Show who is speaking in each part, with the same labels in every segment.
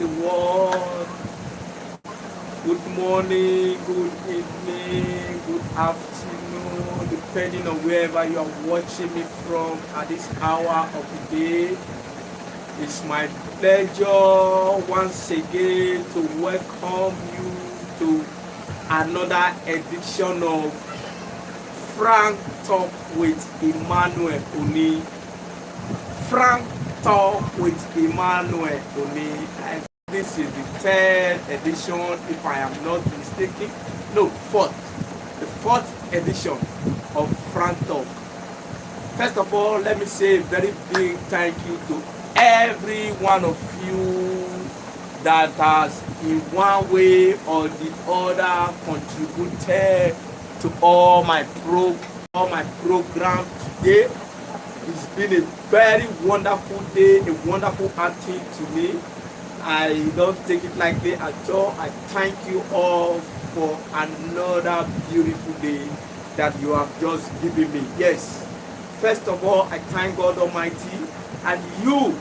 Speaker 1: the world. Good morning, good evening, good afternoon, depending on wherever you are watching me from at this hour of the day. It's my pleasure once again to welcome you to another edition of Frank Talk with Emmanuel Oni. Frank Talk with Emmanuel Oni. This is the third edition, if I am not mistaken. No, fourth. The fourth edition of Frank Talk. First of all, let me say a very big thank you to every one of you that has in one way or the other contributed to all my program today. It's been a very wonderful day, a wonderful outing to me. I don't take it lightly at all. I thank you all for another beautiful day that you have just given me. Yes, first of all, I thank God Almighty and you,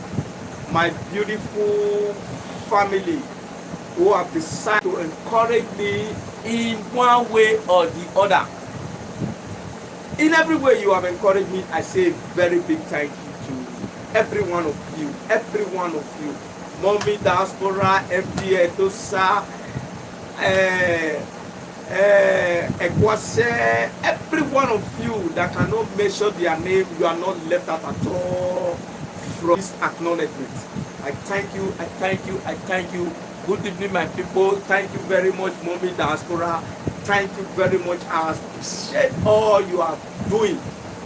Speaker 1: my beautiful family, who have decided to encourage me in one way or the other. In every way you have encouraged me, I say a very big thank you to every one of you, every one of you. Mommy Diaspora, MD Edosa, Ekwase, every one of you that cannot mention their name, you are not left out at all from this acknowledgement. I thank you, I thank you, I thank you. Good evening, my people. Thank you very much, Mommy Diaspora. Thank you very much. I appreciate all you are doing,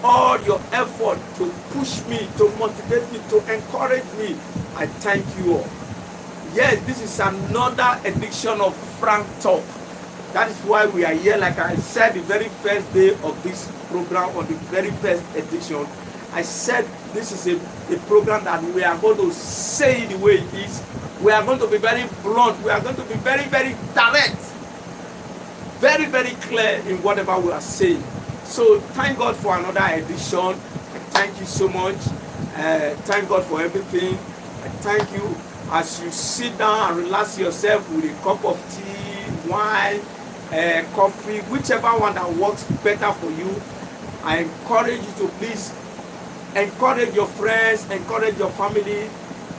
Speaker 1: all your effort to push me, to motivate me, to encourage me. I thank you all. Yes, this is another edition of Frank Talk. That is why we are here. Like I said the very first day of this program, on the very first edition, I said this is a program that we are going to say the way it is. We are going to be very blunt. We are going to be very, very direct. Very, very clear in whatever we are saying. So thank God for another edition. Thank you so much. Thank God for everything. I thank you as you sit down and relax yourself with a cup of tea, wine, coffee, whichever one that works better for you. I encourage you to please encourage your friends, encourage your family,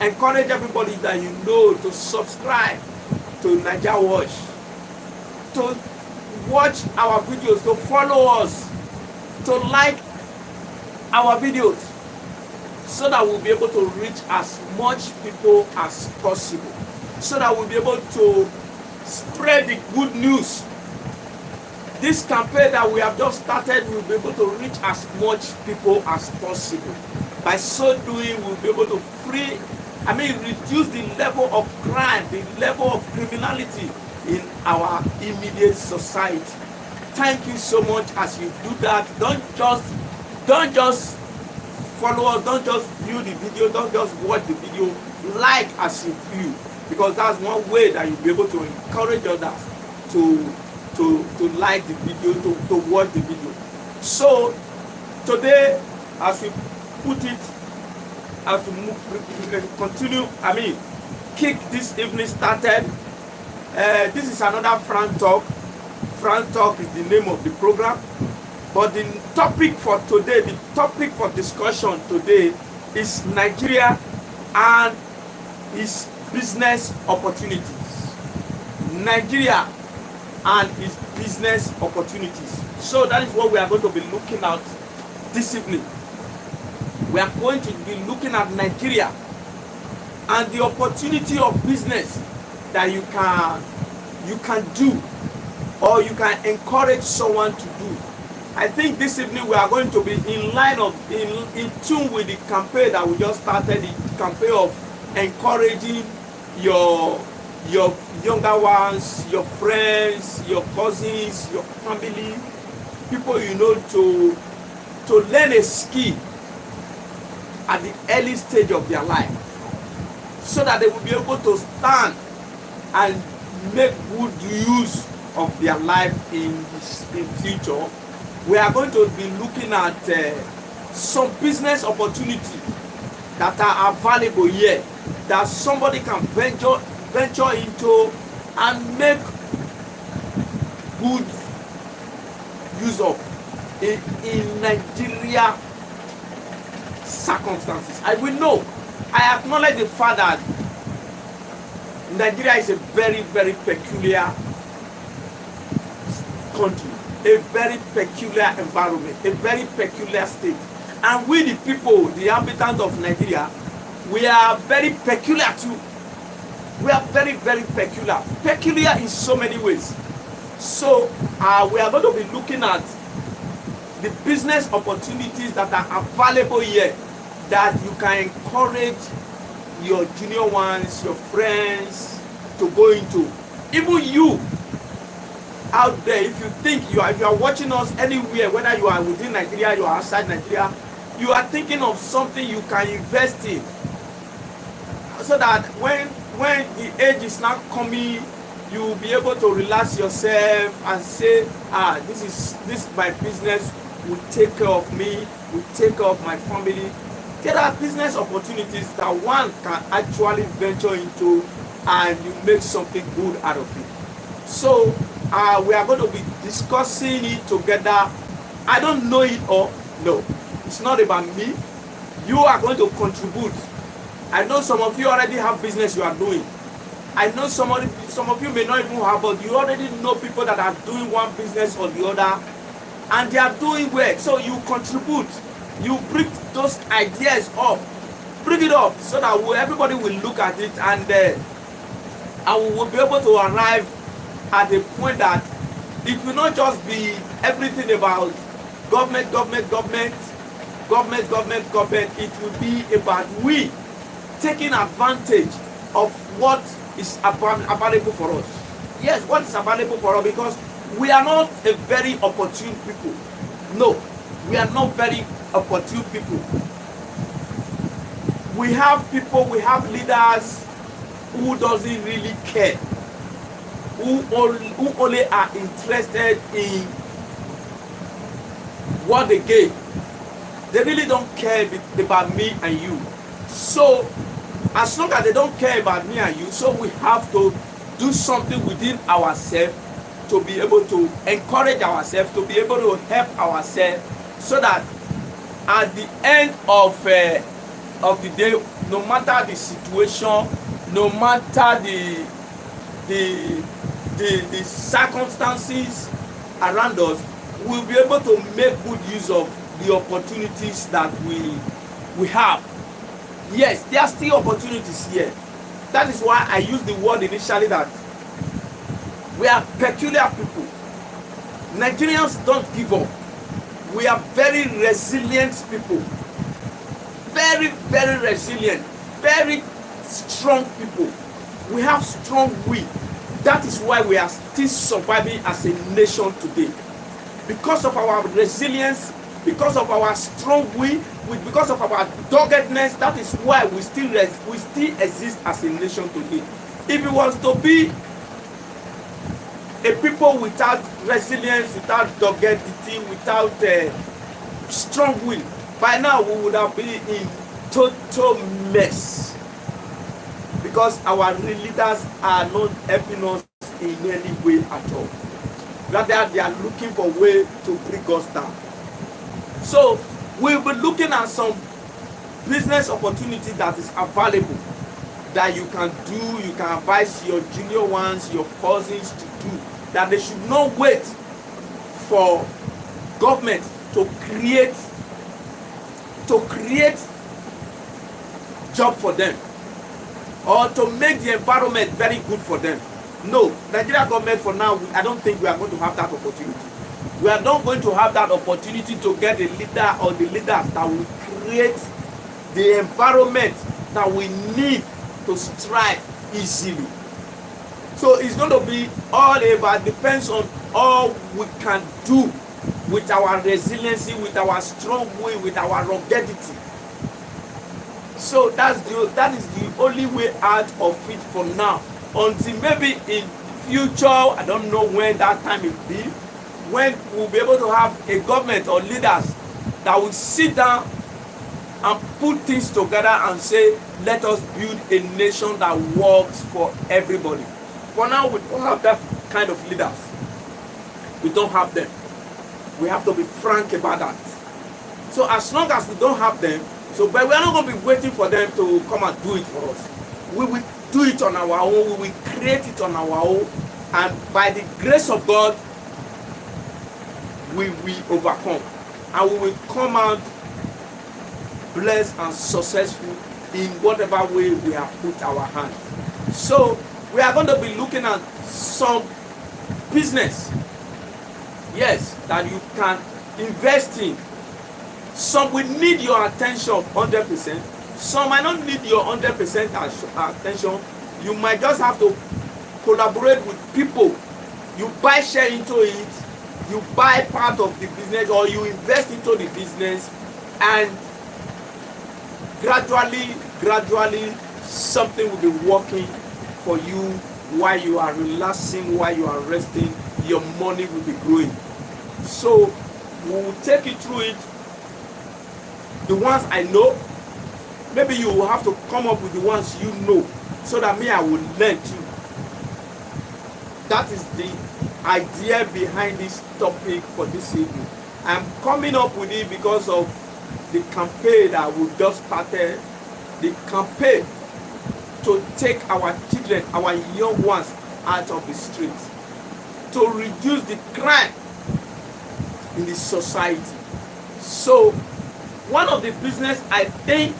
Speaker 1: encourage everybody that you know to subscribe to NAIJA Watch, to watch our videos, to follow us, to like our videos, so that we'll be able to reach as much people as possible, so that we'll be able to spread the good news. This campaign that we have just started, we'll be able to reach as much people as possible. By so doing, we'll be able to reduce the level of crime, the level of criminality in our immediate society. Thank you so much as you do that. Don't just follow us, don't just view the video, don't just watch the video, like as you view, because that's one way that you'll be able to encourage others to like the video, to watch the video. So today, as we put it, as we continue, kick this evening started. This is another Frank Talk. Frank Talk is the name of the program. But the topic for today, the topic for discussion today is Nigeria and its business opportunities. Nigeria and its business opportunities. So that is what we are going to be looking at this evening. We are going to be looking at Nigeria and the opportunity of business that you can do, or you can encourage someone to do. I think this evening we are going to be in tune with the campaign that we just started, the campaign of encouraging your younger ones, your friends, your cousins, your family, people you know, to learn a skill at the early stage of their life, so that they will be able to stand and make good use of their life in future. We are going to be looking at some business opportunities that are available here, that somebody can venture venture into and make good use of in Nigeria circumstances. I will know. I acknowledge the fact that Nigeria is a very, very peculiar country, a very peculiar environment, a very peculiar state. And we the people, the inhabitants of Nigeria, we are very peculiar too. We are very, very peculiar. Peculiar in so many ways. So we are going to be looking at the business opportunities that are available here that you can encourage your junior ones, your friends to go into. Even you out there, if you think if you are watching us anywhere, whether you are within Nigeria, you are outside Nigeria, you are thinking of something you can invest in, so that when the age is now coming, you will be able to relax yourself and say, this is my business, will take care of me, will take care of my family. There are business opportunities that one can actually venture into and you make something good out of it. So we are going to be discussing it together. I don't know it all. No, it's not about me. You are going to contribute. I know some of you already have business you are doing. I know some of you may not even have, but you already know people that are doing one business or the other, and they are doing well. So you contribute. You bring those ideas up. Bring it up so that everybody will look at it, and we will be able to arrive at a point that it will not just be everything about government. It will be about we taking advantage of what is available for us. Yes, what is available for us, because we are not a very opportune people. No, we are not very opportune people. We have people, we have leaders who doesn't really care, who only are interested in what they gain. They really don't care about me and you. So as long as they don't care about me and you, so we have to do something within ourselves to be able to encourage ourselves, to be able to help ourselves, so that at the end of the day, no matter the situation, no matter the circumstances around us, we'll be able to make good use of the opportunities that we have. Yes, there are still opportunities here. That is why I used the word initially that we are peculiar people. Nigerians don't give up. We are very resilient people. Very, very resilient. Very strong people. We have strong will. That is why we are still surviving as a nation today. Because of our resilience, because of our strong will, because of our doggedness, that is why we still exist as a nation today. If it was to be a people without resilience, without doggedity, without strong will, by now we would have been in total mess. Because our leaders are not helping us in any way at all. Rather, they are looking for a way to bring us down. So we'll be looking at some business opportunity that is available that you can do. You can advise your junior ones, your cousins to do, that they should not wait for government to create job for them or to make the environment very good for them. No, Nigeria government for now, I don't think we are going to have that opportunity. We are not going to have that opportunity to get a leader or the leaders that will create the environment that we need to strive easily. So it's going to be all about, depends on all we can do with our resiliency, with our strong will, with our ruggedity. So that is the only way out of it for now. Until maybe in future, I don't know when that time will be, when we'll be able to have a government or leaders that will sit down and put things together and say, let us build a nation that works for everybody. For now, we don't have that kind of leaders. We don't have them. We have to be frank about that. So as long as we don't have them, but we're not going to be waiting for them to come and do it for us. We will do it on our own. We will create it on our own. And by the grace of God, we will overcome. And we will come out blessed and successful in whatever way we have put our hands. So we are going to be looking at some business, yes, that you can invest in. Some will need your attention 100%. Some might not need your 100% attention. You might just have to collaborate with people. You buy share into it, you buy part of the business, or you invest into the business, and gradually something will be working for you while you are relaxing, while you are resting. Your money will be growing. So we will take you through it. The ones I know, maybe you will have to come up with the ones you know, so that I will learn too. That is the idea behind this topic for this evening. I'm coming up with it because of the campaign that we just started. The campaign to take our children, our young ones out of the streets, to reduce the crime in the society. So one of the business I think,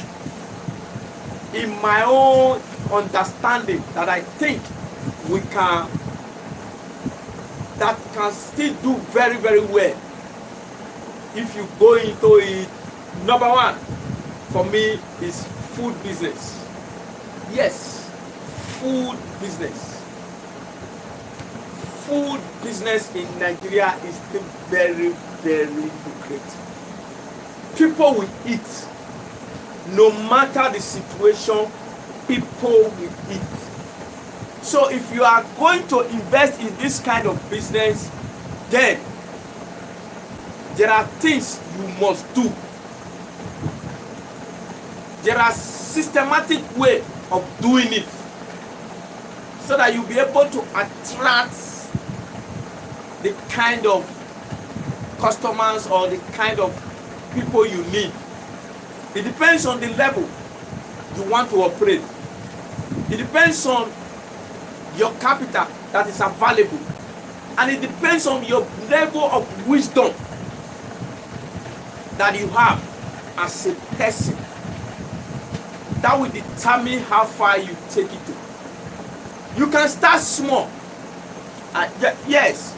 Speaker 1: in my own understanding, that I think we can, that can still do very, very well if you go into it, number one for me is food business. Yes, food business. Food business in Nigeria is still very, very lucrative. People will eat. No matter the situation, people will eat. So if you are going to invest in this kind of business, then there are things you must do. There are systematic way of doing it, so that you'll be able to attract the kind of customers or the kind of people you need. It depends on the level you want to operate. It depends on your capital that is available, and it depends on your level of wisdom that you have as a person. That will determine how far you take it to. You can start small. Yes,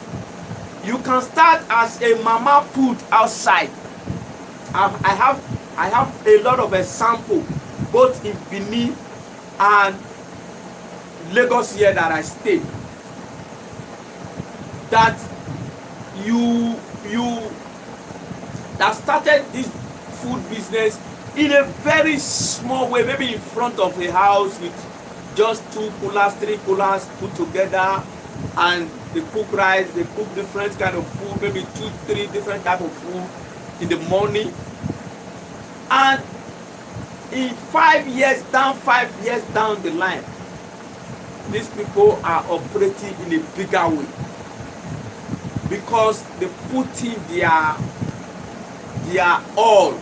Speaker 1: you can start as a mama put outside. I have a lot of examples, both in Benin and Lagos here that I stay, that that started this food business in a very small way, maybe in front of a house with just 2 coolers, 3 coolers put together, and they cook rice, they cook different kind of food, maybe 2, 3 different type of food in the morning. And in 5 years down the line, these people are operating in a bigger way, because they put in their all.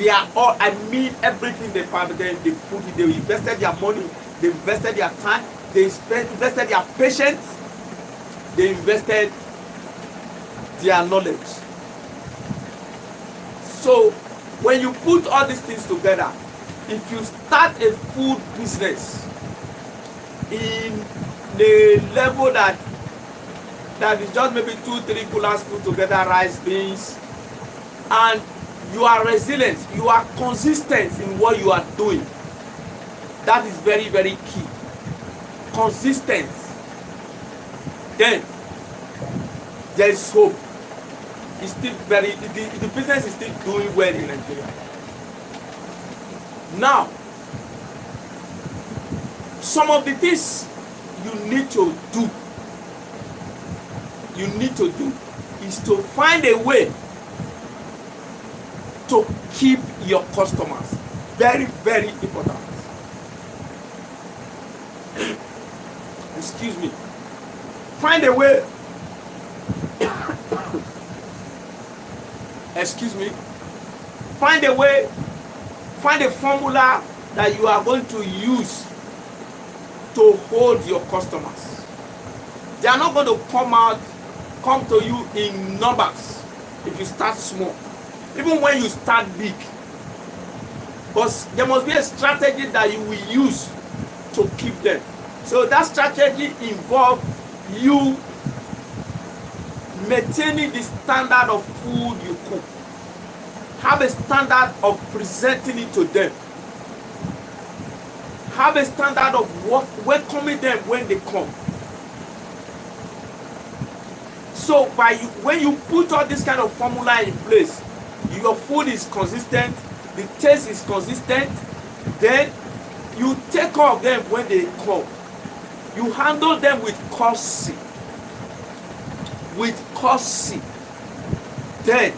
Speaker 1: I mean everything they put in. They invested their money, they invested their time, they invested their patience, they invested their knowledge. So when you put all these things together, if you start a food business in the level that is just maybe 2, 3 coolers put together, rice, beans, and you are resilient, you are consistent in what you are doing, that is very, very key. Consistent. Then there is hope. It's still the business is still doing well in Nigeria. Now, some of the things you need to do is to find a way to keep your customers. Very, very important. Excuse me. Find a way. Excuse me. Find a way. Find a formula that you are going to use to hold your customers. They are not going to come to you in numbers if you start small, even when you start big. But there must be a strategy that you will use to keep them. So that strategy involves you maintaining the standard of food you cook. Have a standard of presenting it to them. Have a standard of welcoming them when they come. So when you put all this kind of formula in place, your food is consistent, the taste is consistent, then you take care of them when they come. You handle them with courtesy. Then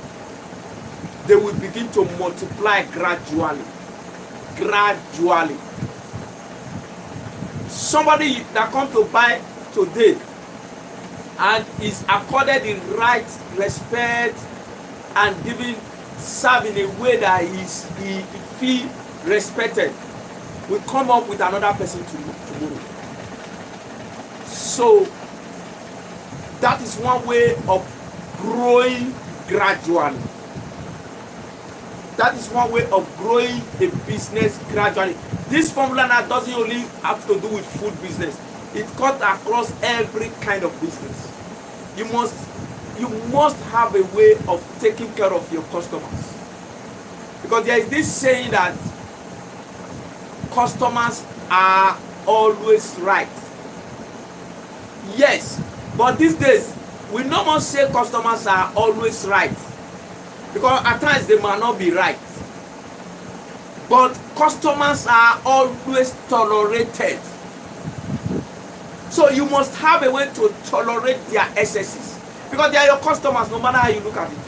Speaker 1: they will begin to multiply gradually. Somebody that comes to buy today and is accorded the right respect and served in a way that he feel respected, will come up with another person tomorrow. So that is one way of growing gradually. That is one way of growing a business gradually. This formula now doesn't only have to do with food business. It cuts across every kind of business. You must have a way of taking care of your customers. Because there is this saying that customers are always right. Yes, but these days, we no more say customers are always right. Because at times they might not be right. But customers are always tolerated. So you must have a way to tolerate their excesses. Because they are your customers no matter how you look at it.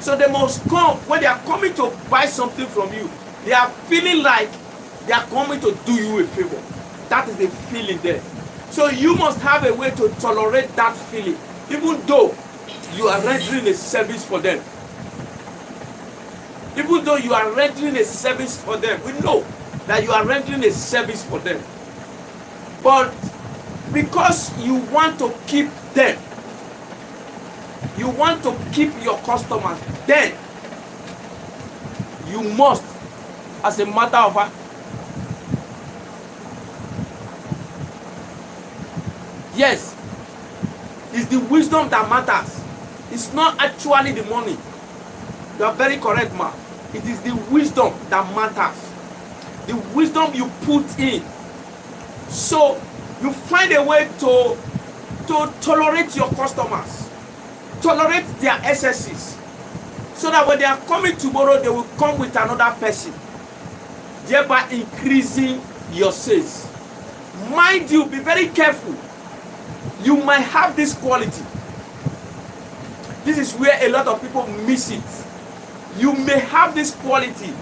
Speaker 1: So they must come, when they are coming to buy something from you, they are feeling like they are coming to do you a favor. That is the feeling there. So you must have a way to tolerate that feeling, even though you are rendering a service for them. Even though you are rendering a service for them, we know that you are rendering a service for them. But because you want to keep them, you want to keep your customers, then you must, as a matter of fact, yes, it's the wisdom that matters. It's not actually the money. You are very correct, ma. It is the wisdom that matters. The wisdom you put in. So you find a way to tolerate your customers. Tolerate their excesses. So that when they are coming tomorrow, they will come with another person, thereby increasing your sales. Mind you, be very careful. You might have this quality. This is where a lot of people miss it. You may have this quality,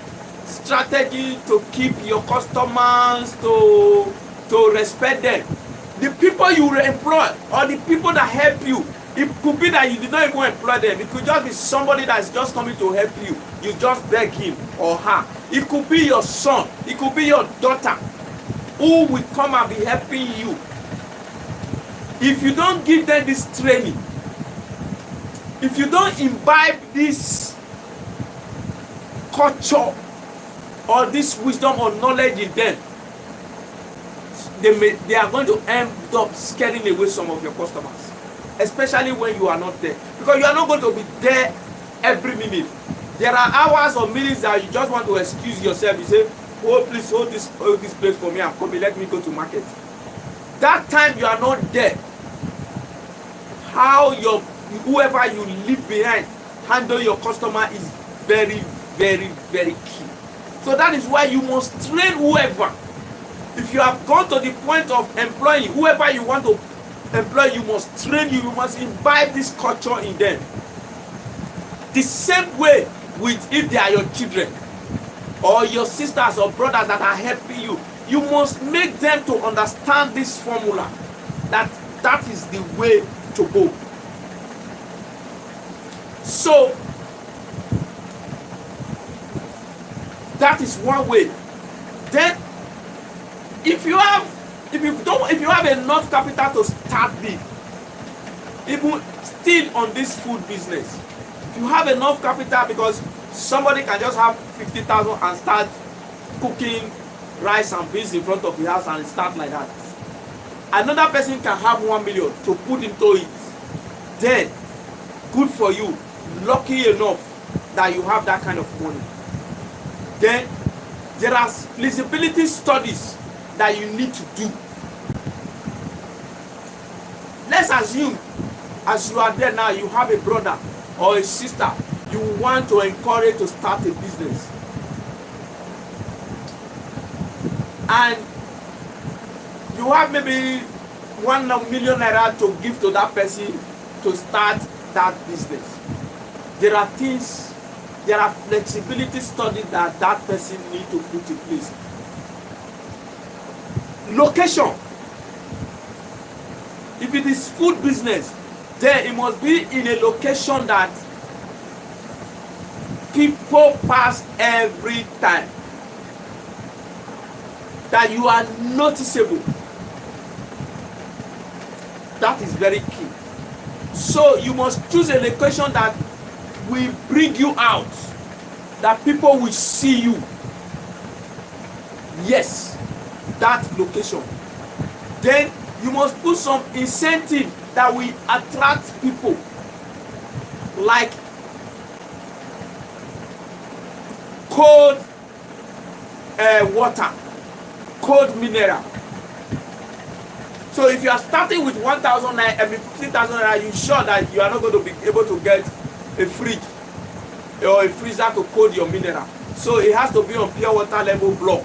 Speaker 1: strategy to keep your customers, to respect them. The people you employ or the people that help you, it could be that you did not even employ them. It could just be somebody that's just coming to help you. You just beg him or her. It could be your son. It could be your daughter who will come and be helping you. If you don't give them this training, if you don't imbibe this culture or this wisdom or knowledge in them, they are going to end up scaring away some of your customers, especially when you are not there, because you are not going to be there every minute. There are hours or minutes that you just want to excuse yourself. You say, oh, please hold this place for me, I'm coming, let me go to market. That time you are not there. How whoever you leave behind handle your customer is very, very, very key. So that is why you must train whoever. If you have gone to the point of employing whoever you want to employ, you must train you. You must imbibe this culture in them. The same way with, if they are your children or your sisters or brothers that are helping you, you must make them to understand this formula, that is the way to go. So that is one way. Then if you have enough capital to start big, even still on this food business, if you have enough capital, because somebody can just have 50,000 and start cooking rice and beans in front of the house and start like that. Another person can have 1 million to put into it. Then good for you, lucky enough that you have that kind of money. Then there are feasibility studies that you need to do. Let's assume as you are there now, you have a brother or a sister you want to encourage to start a business, and you have maybe 1 million naira to give to that person to start that business. There are things, there are flexibility studies that that person need to put in place. Location. If it is food business, then it must be in a location that people pass every time, that you are noticeable. That is very key. So you must choose a location that will bring you out, that people will see you. Yes, that location. Then you must put some incentive that will attract people, like cold water, cold mineral. So if you are starting with 1,000 naira, 15,000 naira, you sure that you are not going to be able to get a fridge or a freezer to cold your mineral. So it has to be on pure water level block.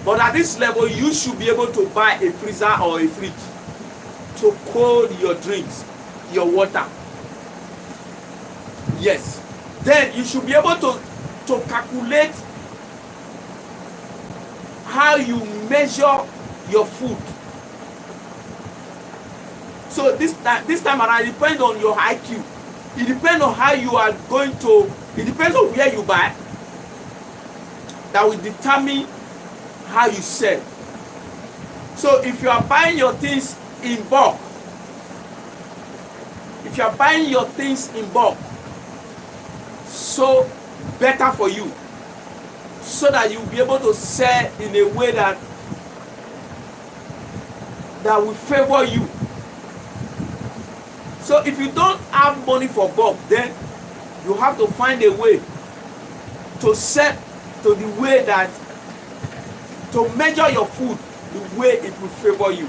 Speaker 1: But at this level, you should be able to buy a freezer or a fridge to cold your drinks, your water. Yes. Then you should be able to calculate how you measure your food. So this time around, it depends on your IQ. It depends on how you are going to, it depends on where you buy, that will determine how you sell. So if you are buying your things in bulk, so better for you, so that you'll be able to sell in a way that will favor you. So if you don't have money for bulk, then you have to find a way to sell to the way that, to measure your food the way it will favor you.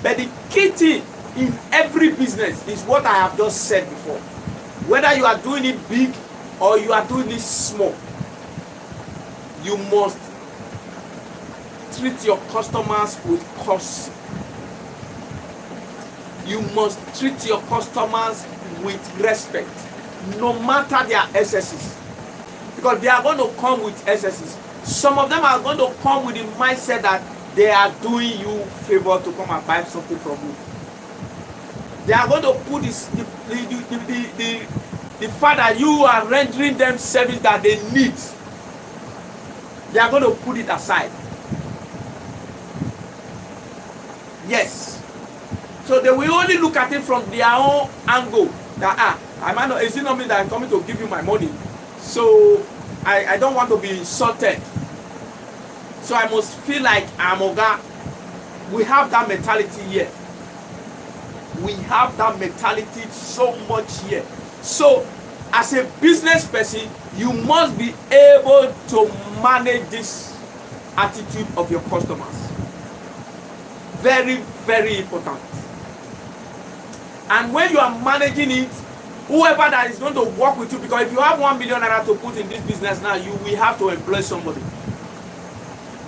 Speaker 1: But the key thing in every business is what I have just said before. Whether you are doing it big or you are doing it small, you must treat your customers with courtesy. You must treat your customers with respect, no matter their excesses. Because they are going to come with excesses. Some of them are going to come with the mindset that they are doing you a favor to come and buy something from you. They are going to put the fact that you are rendering them service that they need. They are going to put it aside. Yes. So they will only look at it from their own angle. That I might not, is it not me that I'm coming to give you my money? So I don't want to be insulted. So I must feel like I'm Oga. We have that mentality here. We have that mentality so much here. So as a business person, you must be able to manage this attitude of your customers. Very, very important. And when you are managing it, whoever that is going to work with you, because if you have 1 million naira to put in this business now, you will have to employ somebody.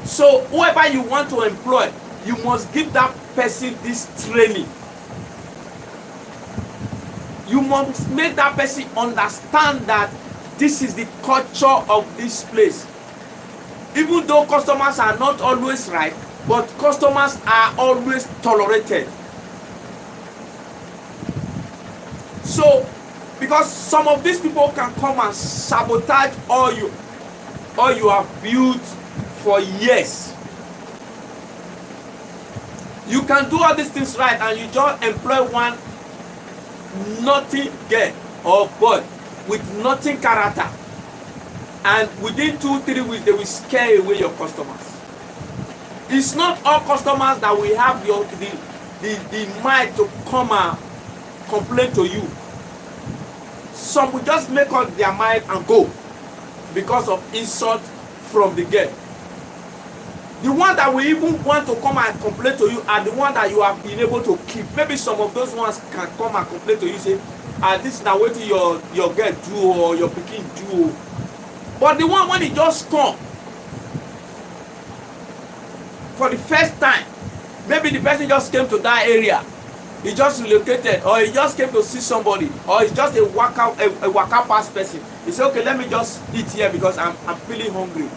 Speaker 1: So whoever you want to employ, you must give that person this training. You must make that person understand that This is the culture of this place. Even though customers are not always right, but customers are always tolerated. So, because some of these people can come and sabotage all you have built for years. You can do all these things right and you just employ one nothing girl or boy with nothing character, and within 2-3 weeks they will scare away your customers. It's not all customers that will have the mind to come and complain to you. Some will just make up their mind and go because of insult from the girl. The one that will even want to come and complain to you are the one that you have been able to keep. Maybe some of those ones can come and complain to you, say, this is now what your girl do or your pikin do. But the one when he just come for the first time, maybe the person just came to that area, he just relocated, or he just came to see somebody, or he's just a waka pass person. He said, okay, let me just eat here because I'm feeling hungry.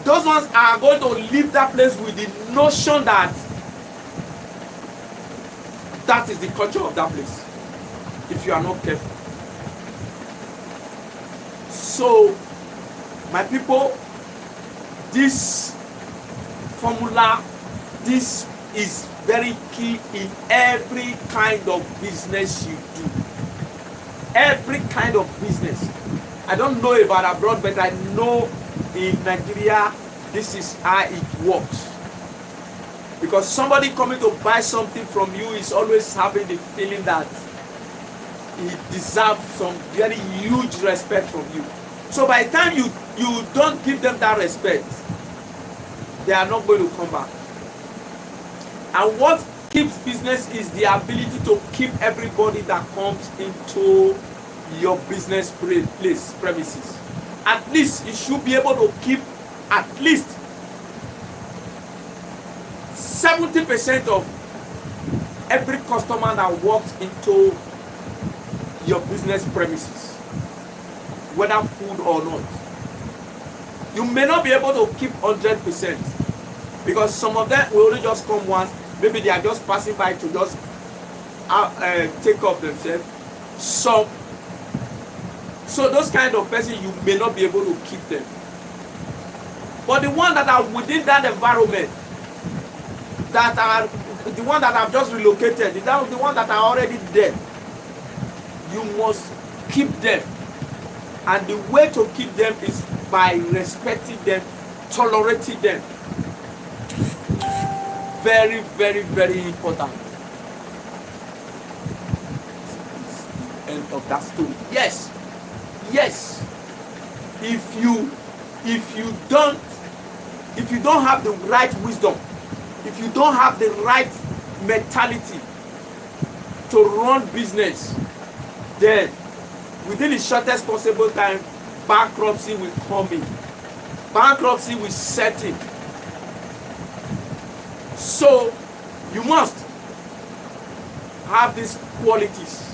Speaker 1: Those ones are going to leave that place with the notion that that is the culture of that place, if you are not careful. So, my people, this formula, this is very key in every kind of business you do. Every kind of business. I don't know about abroad, but I know in Nigeria, this is how it works. Because somebody coming to buy something from you is always having the feeling that he deserves some very huge respect from you. So by the time you don't give them that respect, they are not going to come back. And what keeps business is the ability to keep everybody that comes into your business premises. At least you should be able to keep at least 70% of every customer that walks into your business premises, whether food or not. You may not be able to keep 100% because some of them will only just come once. Maybe they are just passing by to just take off themselves. So those kind of persons, you may not be able to keep them. But the ones that are within that environment, that are the ones that have just relocated, the ones that are already there, you must keep them. And the way to keep them is by respecting them, tolerating them. Very, very, very important. End of that story. Yes. If you don't have the right wisdom, if you don't have the right mentality to run business, then within the shortest possible time, bankruptcy will come in. Bankruptcy will set in. So you must have these qualities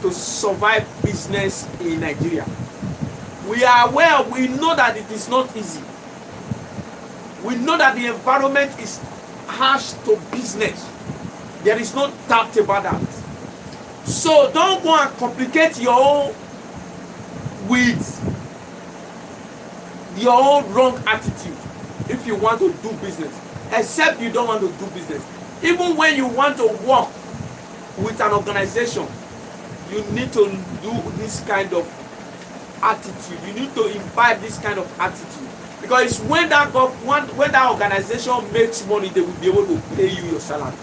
Speaker 1: to survive business in Nigeria. We are aware, we know that it is not easy. We know that the environment is harsh to business. There is no doubt about that. So don't go and complicate your own with your own wrong attitude if you want to do business. Except you don't want to do business. Even when you want to work with an organization, you need to do this kind of attitude. You need to imbibe this kind of attitude. Because when that organization makes money, they will be able to pay you your salary.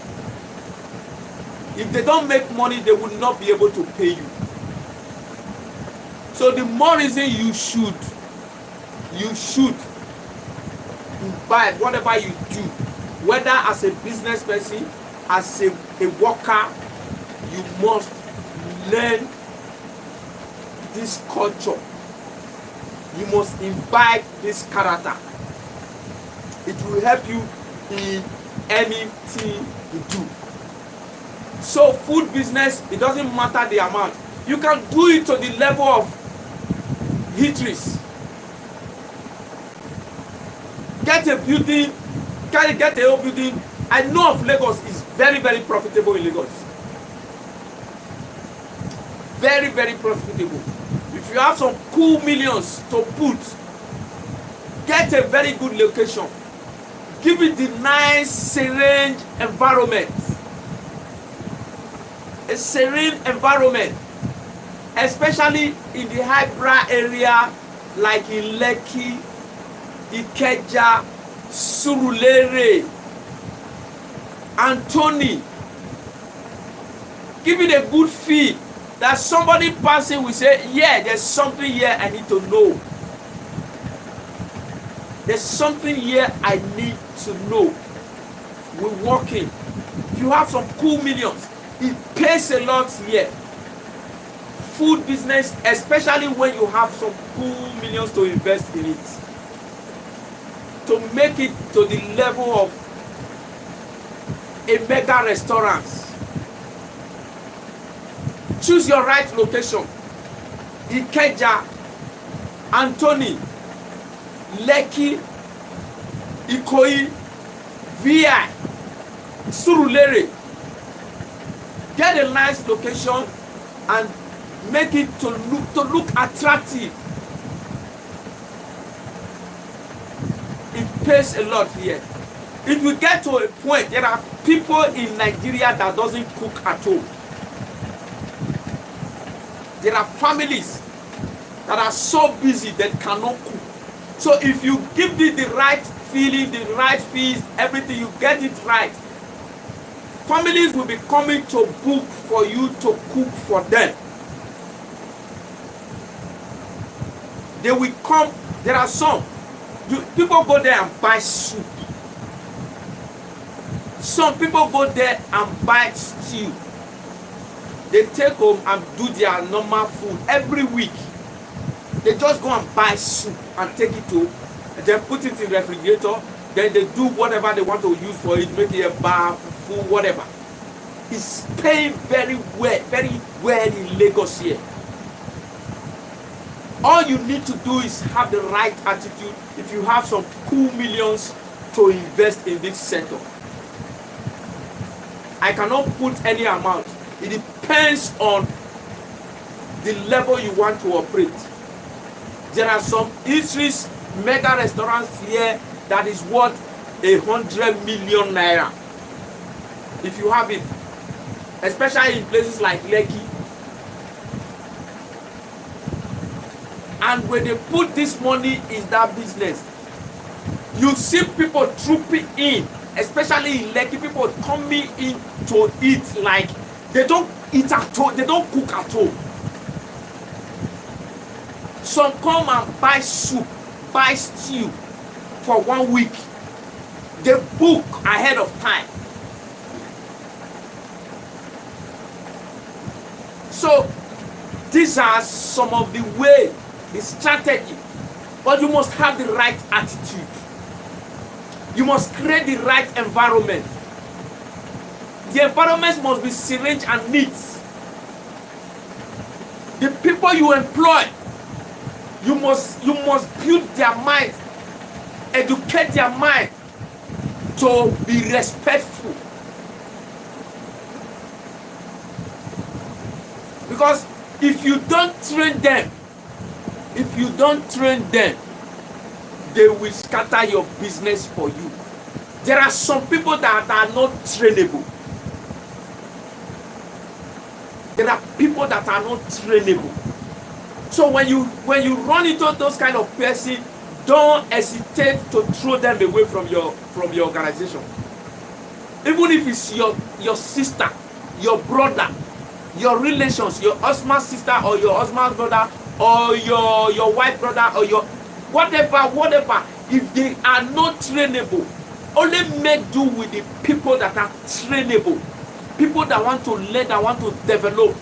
Speaker 1: If they don't make money, they will not be able to pay you. So the more reason you should imbibe whatever you do, whether as a business person, as a worker, you must learn this culture. You must imbibe this character. It will help you in anything you do. So food business, it doesn't matter the amount. You can do it to the level of eateries. Get a building, get a whole building. I know of Lagos is very, very profitable in Lagos. Very, very profitable. If you have some cool millions to put, get a very good location. Give it the nice, serene environment. A serene environment. Especially in the high-brow area like in Lekki, Ikeja, Surulere, Anthony. Give it a good feel that somebody passing will say, yeah, there's something here I need to know. There's something here I need to know. We're working. If you have some cool millions, it pays a lot here. Food business, especially when you have some cool millions to invest in it. To make it to the level of a mega restaurant. Choose your right location. Ikeja, Anthony, Lekki, Ikoyi, VI, Surulere. Get a nice location and make it to look attractive. It pays a lot here. It will get to a point, there are people in Nigeria that doesn't cook at home. There are families that are so busy that cannot cook. So if you give it the right feeling, the right fees, everything, you get it right, families will be coming to book for you to cook for them. They will come. There are some. People go there and buy soup. Some people go there and buy stew. They take home and do their normal food every week. They just go and buy soup and take it to, then put it in the refrigerator. Then they do whatever they want to use for it, make it a bath, food, whatever. It's paying very well in Lagos here. All you need to do is have the right attitude. If you have some cool millions to invest in this sector, I cannot put any amount. It depends on the level you want to operate. There are some eateries, mega restaurants here that is worth 100 million naira. If you have it, especially in places like Lekki. And when they put this money in that business, you see people trooping in, especially in Lekki, people coming in to eat like they don't eat at home, they don't cook at home. Some come and buy soup, buy stew for 1 week. They book ahead of time. So these are some of the way, the strategy, but you must have the right attitude. You must create the right environment. The environment must be serene and neat. The people you employ, you must build their mind, educate their mind to be respectful. Because if you don't train them, they will scatter your business for you. There are some people that are not trainable. There are people that are not trainable. So when you run into those kind of person, don't hesitate to throw them away from your organization. Even if it's your sister, your brother, your relations, your husband's sister or your husband's brother or your wife brother or your whatever, if they are not trainable, only make do with the people that are trainable, people that want to learn, that want to develop.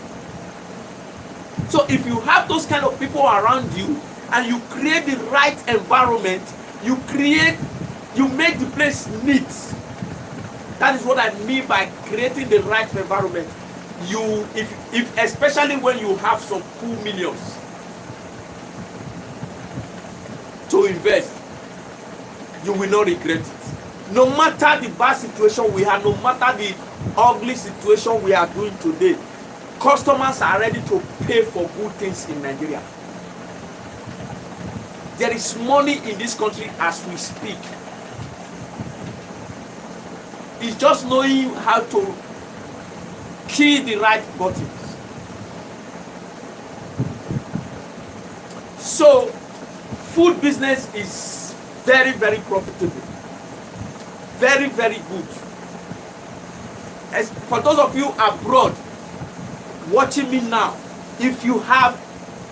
Speaker 1: So if you have those kind of people around you and you create the right environment, you make the place neat. That is what I mean by creating the right environment. you, if especially when you have some cool millions to invest, you will not regret it. No matter the bad situation we have, no matter the ugly situation we are doing today, customers are ready to pay for good things in Nigeria. There is money in this country as we speak. It's just knowing how to key the right buttons. So food business is very, very profitable, very, very good. As for those of you abroad watching me now, if you have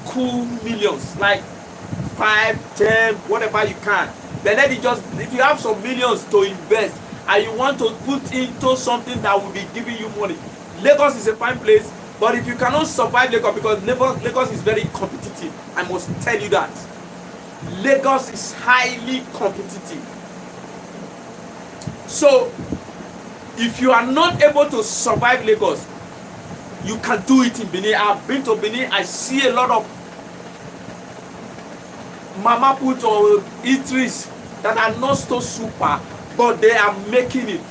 Speaker 1: cool millions, like 5, 10, whatever you can, then let it just, if you have some millions to invest and you want to put into something that will be giving you money, Lagos is a fine place. But if you cannot survive Lagos, because Lagos is very competitive, I must tell you that Lagos is highly competitive. So if you are not able to survive Lagos, you can do it in Benin. I've been to Benin. I see a lot of mama put or eateries that are not so super, but they are making it.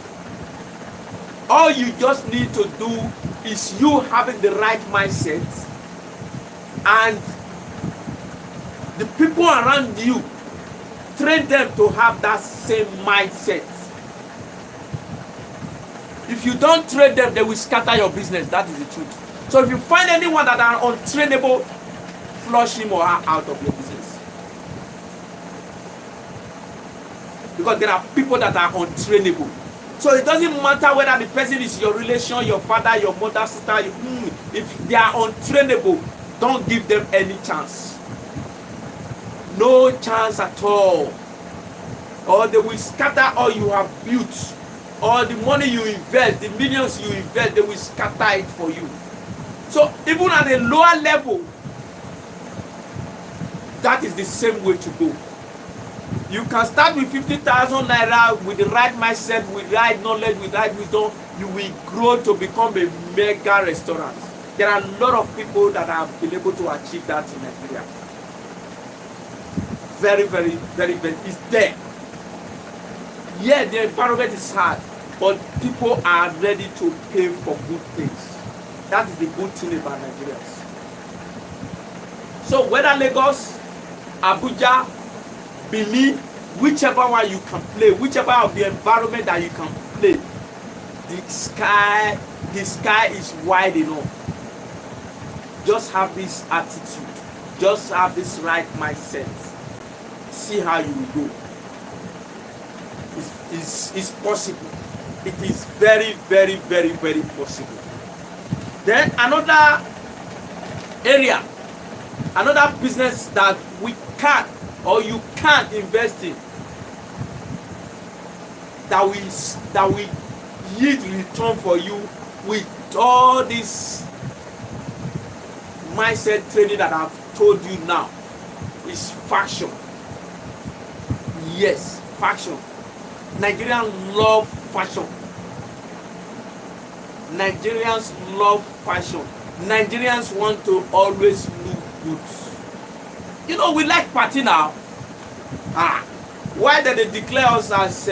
Speaker 1: All you just need to do is you having the right mindset, and the people around you, train them to have that same mindset. If you don't train them, they will scatter your business. That is the truth. So if you find anyone that are untrainable, flush him or her out of your business. Because there are people that are untrainable. So it doesn't matter whether the person is your relation, your father, your mother, sister. If they are untrainable, don't give them any chance. No chance at all. Or they will scatter all you have built. Or the money you invest, the millions you invest, they will scatter it for you. So even at a lower level, that is the same way to go. You can start with 50,000 naira with the right mindset, with the right knowledge, with the right wisdom. You will grow to become a mega restaurant. There are a lot of people that have been able to achieve that in Nigeria. Very, very, very, very, it's there. Yeah, the environment is hard, but people are ready to pay for good things. That is the good thing about Nigerians. So whether Lagos, Abuja, Benin, whichever one you can play, whichever of the environment that you can play, the sky is wide enough. Just have this attitude. Just have this right mindset. See how you will go. It's possible. It is very, very, very, very possible. Then another area, another business that we can or you can't invest in, that we yield return for you with all this mindset training that I've told you now, is fashion. Yes, fashion. Nigerians love fashion. Nigerians love fashion. Nigerians want to always look good. You know, we like party now. Why did they declare us as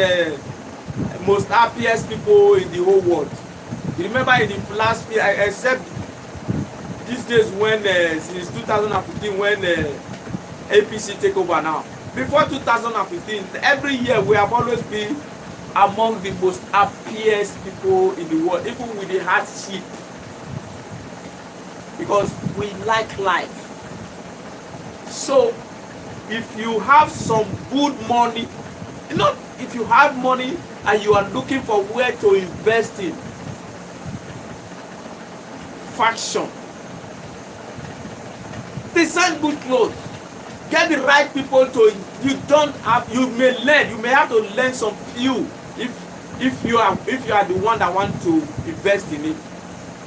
Speaker 1: most happiest people in the whole world? You remember in the last year, except these days when since 2015 when APC take over now. Before 2015, every year we have always been among the most happiest people in the world, even with the hardship, because we like life. So if you have some good money, you know, if you have money and you are looking for where to invest in, fashion, design good clothes, get the right people to, you may have to learn some few if you are the one that want to invest in it.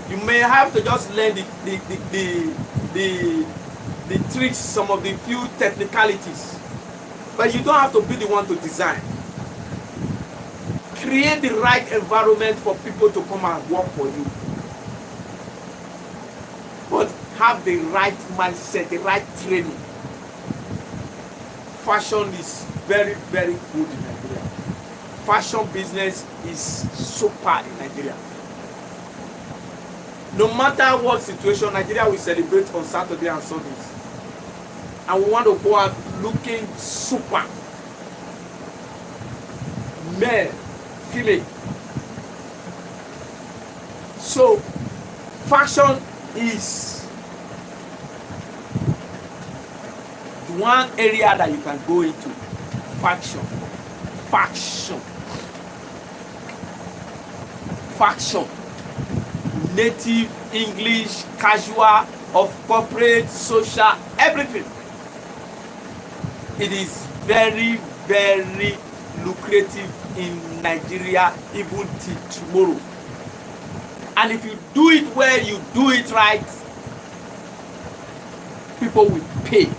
Speaker 1: You may have to just learn the tricks, some of the few technicalities, but you don't have to be the one to design. Create the right environment for people to come and work for you. have the right mindset, the right training, fashion is very, very good in Nigeria. Fashion business is super in Nigeria. No matter what situation, Nigeria will celebrate on Saturday and Sundays. And we want to go out looking super. Male, female. So, fashion is one area that you can go into. Fashion. Native, English, casual, of corporate, social, everything. It is very, very lucrative in Nigeria even till tomorrow. And if you do it well, you do it right, people will pay.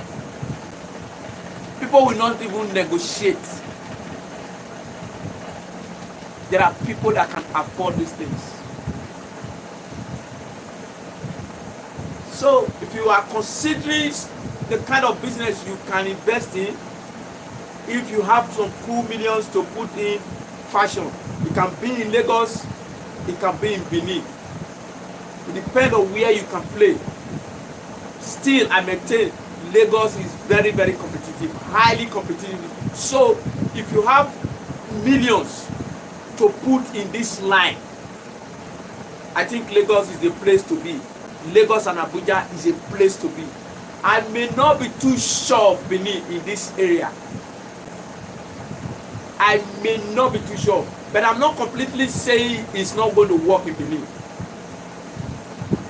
Speaker 1: People will not even negotiate. There are people that can afford these things. So if you are considering the kind of business you can invest in, if you have some cool millions to put in fashion, it can be in Lagos, it can be in Benin. It depends on where you can play. Still, I maintain Lagos is very, very competitive, highly competitive. So if you have millions to put in this line, I think Lagos is the place to be. Lagos and Abuja is a place to be. I may not be too sure of Benin in this area. I may not be too sure, but I'm not completely saying it's not going to work in Benin.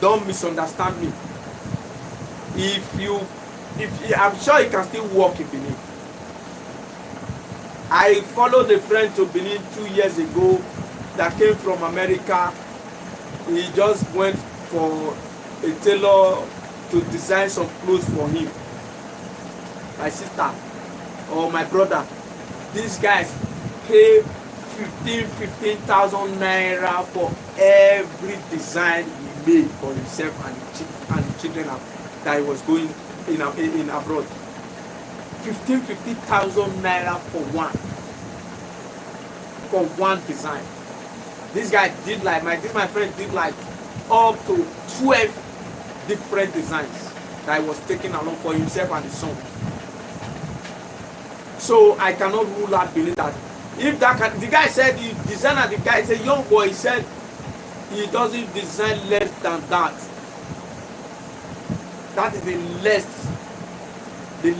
Speaker 1: Don't misunderstand me. I'm sure it can still work in Benin. I followed a friend to Benin 2 years ago that came from America. He just went for a tailor to design some clothes for him. My sister or my brother, these guys pay 15,000 naira for every design he made for himself and the children that he was going in abroad. 50,000 naira for one design. This guy did like my friend did like up to 12 different designs that he was taking along for himself and his son. So I cannot rule out believe that if that can, the guy said the designer, the guy is a young boy, he said he doesn't design less than that. That is the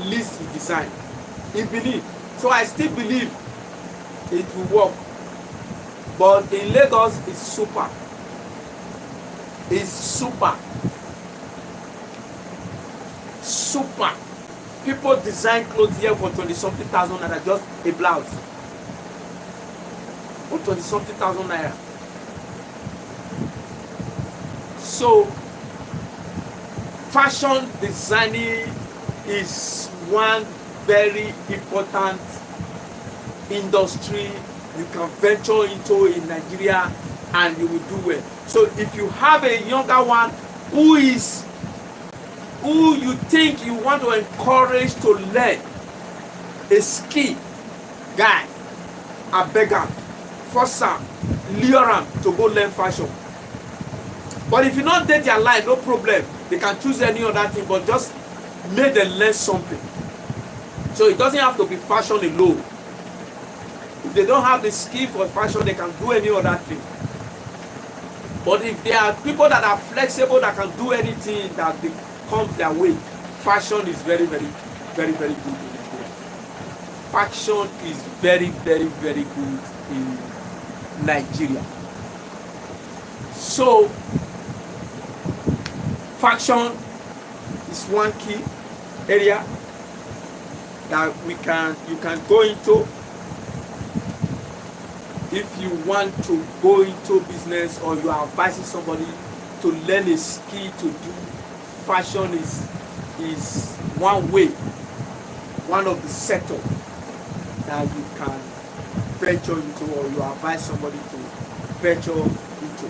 Speaker 1: least he designed in Benin. So I still believe it will work. But in Lagos, it's super. It's super. Super. People design clothes here for 20-something thousand naira, just a blouse. For 20-something thousand naira. So, fashion designing is one very important industry you can venture into in Nigeria and you will do well. So if you have a younger one who you think you want to encourage to learn a skill, guy, I beg him, force him, lure him to go learn fashion. But if you not date their line, no problem. They can choose any other thing, but just make them learn something. So it doesn't have to be fashion alone. If they don't have the skill for fashion, they can do any other thing. But if there are people that are flexible, that can do anything that comes their way, fashion is very, very, very, very good in Nigeria. Fashion is very, very, very good in Nigeria. So, fashion is one key area that you can go into. If you want to go into business or you are advising somebody to learn a skill to do, fashion is one way, one of the sector that you can venture into, or you advise somebody to venture into.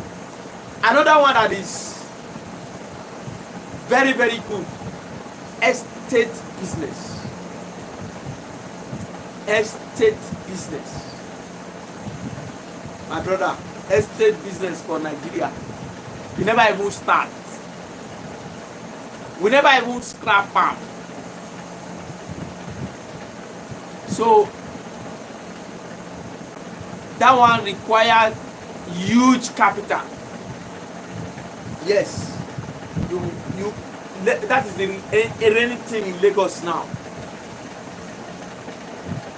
Speaker 1: Another one that is Very, very good. Estate business. Estate business. My brother, estate business for Nigeria. We never even start. We never even scrap am. So that one requires huge capital. Yes, that is a rainy thing in Lagos now.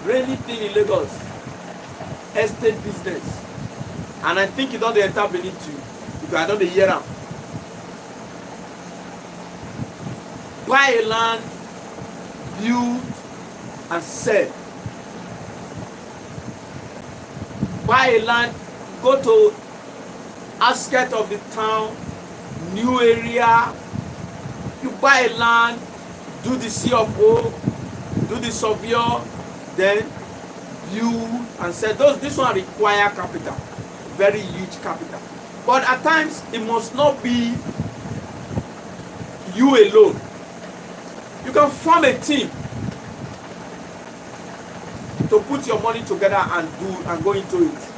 Speaker 1: Rainy thing in Lagos. Estate business. And I think you don't enter Benin too, because I don't hear am. Buy a land, build and sell. Buy a land, go to outskirts of the town, new area. You buy a land, do the CFO, do the surveyor, then build and sell. This one require capital, very huge capital. But at times it must not be you alone. You can form a team to put your money together and go into it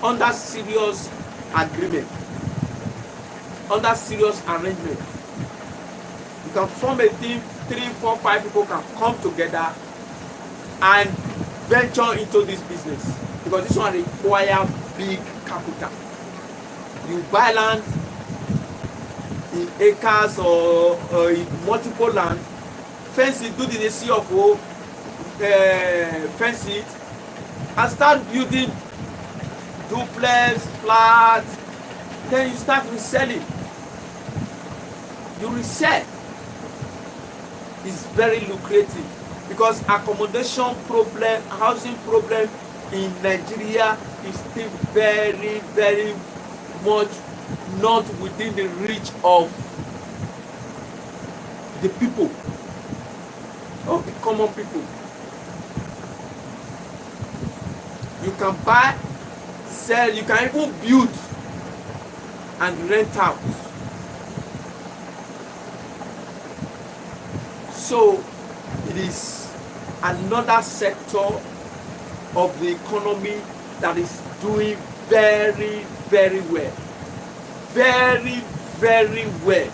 Speaker 1: under serious agreement, under serious arrangement. You can form a team, 3, 4, 5 people can come together and venture into this business, because this one requires big capital. You buy land in acres or in multiple land, fence it, do the CFO, fence it, and start building duplex, flats. Then you start reselling. You resell. It's very lucrative, because accommodation problem, housing problem in Nigeria is still very, very much not within the reach of the people, of the common people. You can buy, sell, you can even build and rent out. So it is another sector of the economy that is doing very, very well. Very, very well.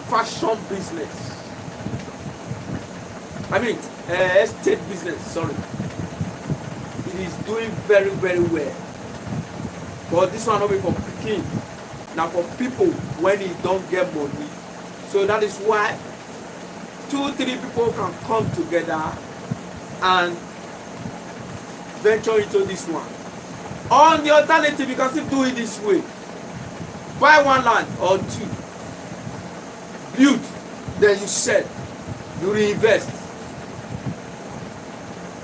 Speaker 1: Fashion business. Estate business, sorry. It is doing very, very well. But this one not be for picking. Now for people when you don't get money. So that is why 2, 3 people can come together and venture into this one. On the alternative, you can still do it this way. Buy 1 land or 2, build, then you sell, you reinvest.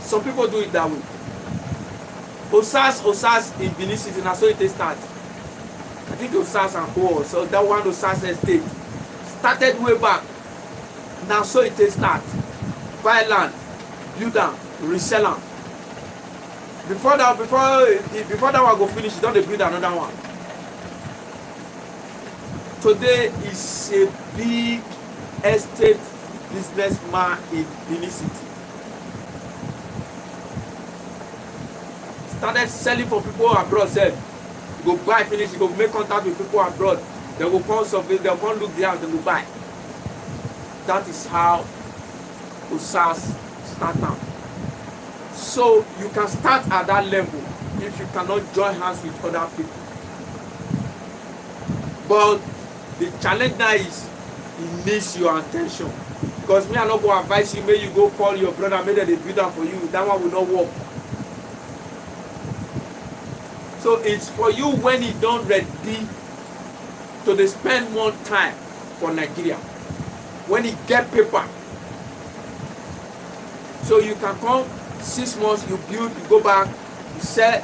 Speaker 1: Some people do it that way. Osas in Benin City, now so it start. I think Osas and Ko, so that one Osas estate started way back. Now so it start. Buy land, build them, resell them. Before that one go finish, you don't build another one. Today is a big estate businessman in Benin City. Started selling for people abroad. Sef, you go buy finish, you go make contact with people abroad. They go come survey, they go look there, they go buy. That is how Osas start now. So you can start at that level if you cannot join hands with other people. But the challenge now is it needs your attention. Because me, I not go advise you, may you go call your brother, may they build that for you. That one will not work. So it's for you when you don't ready to they spend more time for Nigeria. When you get paper. So you can come 6 months, you build, you go back, you sell.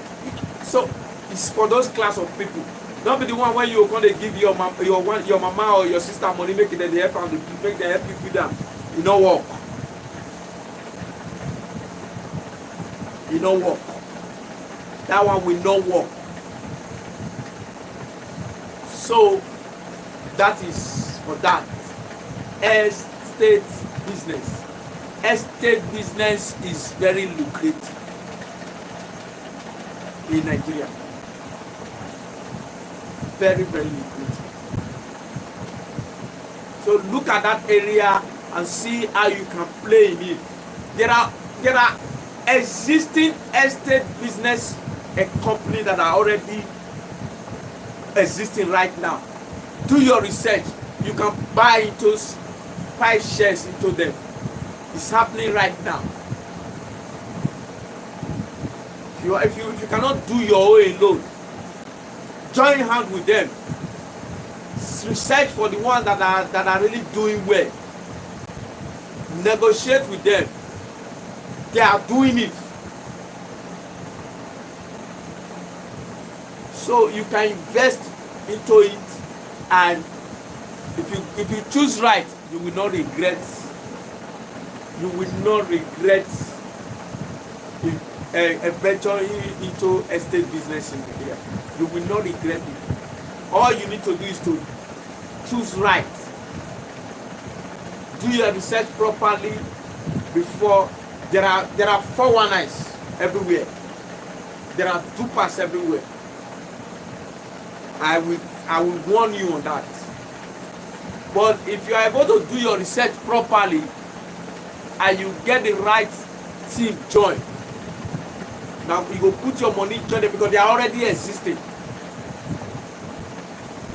Speaker 1: So it's for those class of people. Don't be the one when you're going to give your mama or your sister money, make it they help and make them help you build them. You don't work. You don't work. That one will not work. So that is for that. Estate business. Estate business is very lucrative in Nigeria. Very, very lucrative. So look at that area and see how you can play in it. There are existing estate business company that are already existing right now. Do your research. You can buy shares into them. It's happening right now. If you cannot do your own alone, join hands with them. Research for the ones that are really doing well. Negotiate with them. They are doing it. So you can invest into it, and if you choose right, you will not regret. You will not regret venturing into estate business in Nigeria. You will not regret it. All you need to do is to choose right. Do your research properly before. There are 419s everywhere. There are dupers everywhere. I will warn you on that. But if you are able to do your research properly and you get the right team join, now you go put your money join them because they are already existing.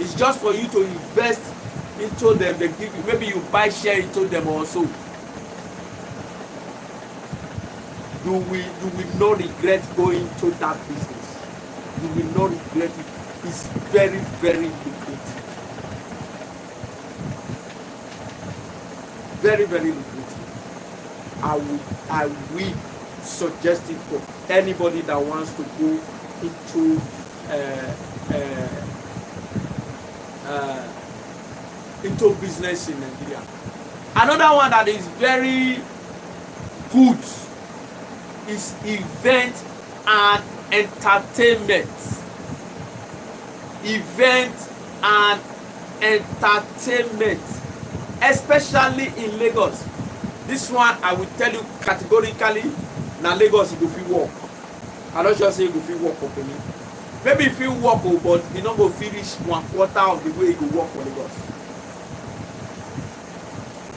Speaker 1: It's just for you to invest into them. They give you, maybe you buy share into them also. You will not regret going to that business. You will not regret it. It's very, very lucrative. Very, very lucrative. I will suggest it for anybody that wants to go into business in Nigeria. Another one that is very good is event and entertainment. Event and entertainment, especially in Lagos. This one I will tell you categorically, na Lagos you go fit work. I don't just say you go fit work for Benin. Maybe if you work, but you no go finish 1/4 of the way you go work for Lagos.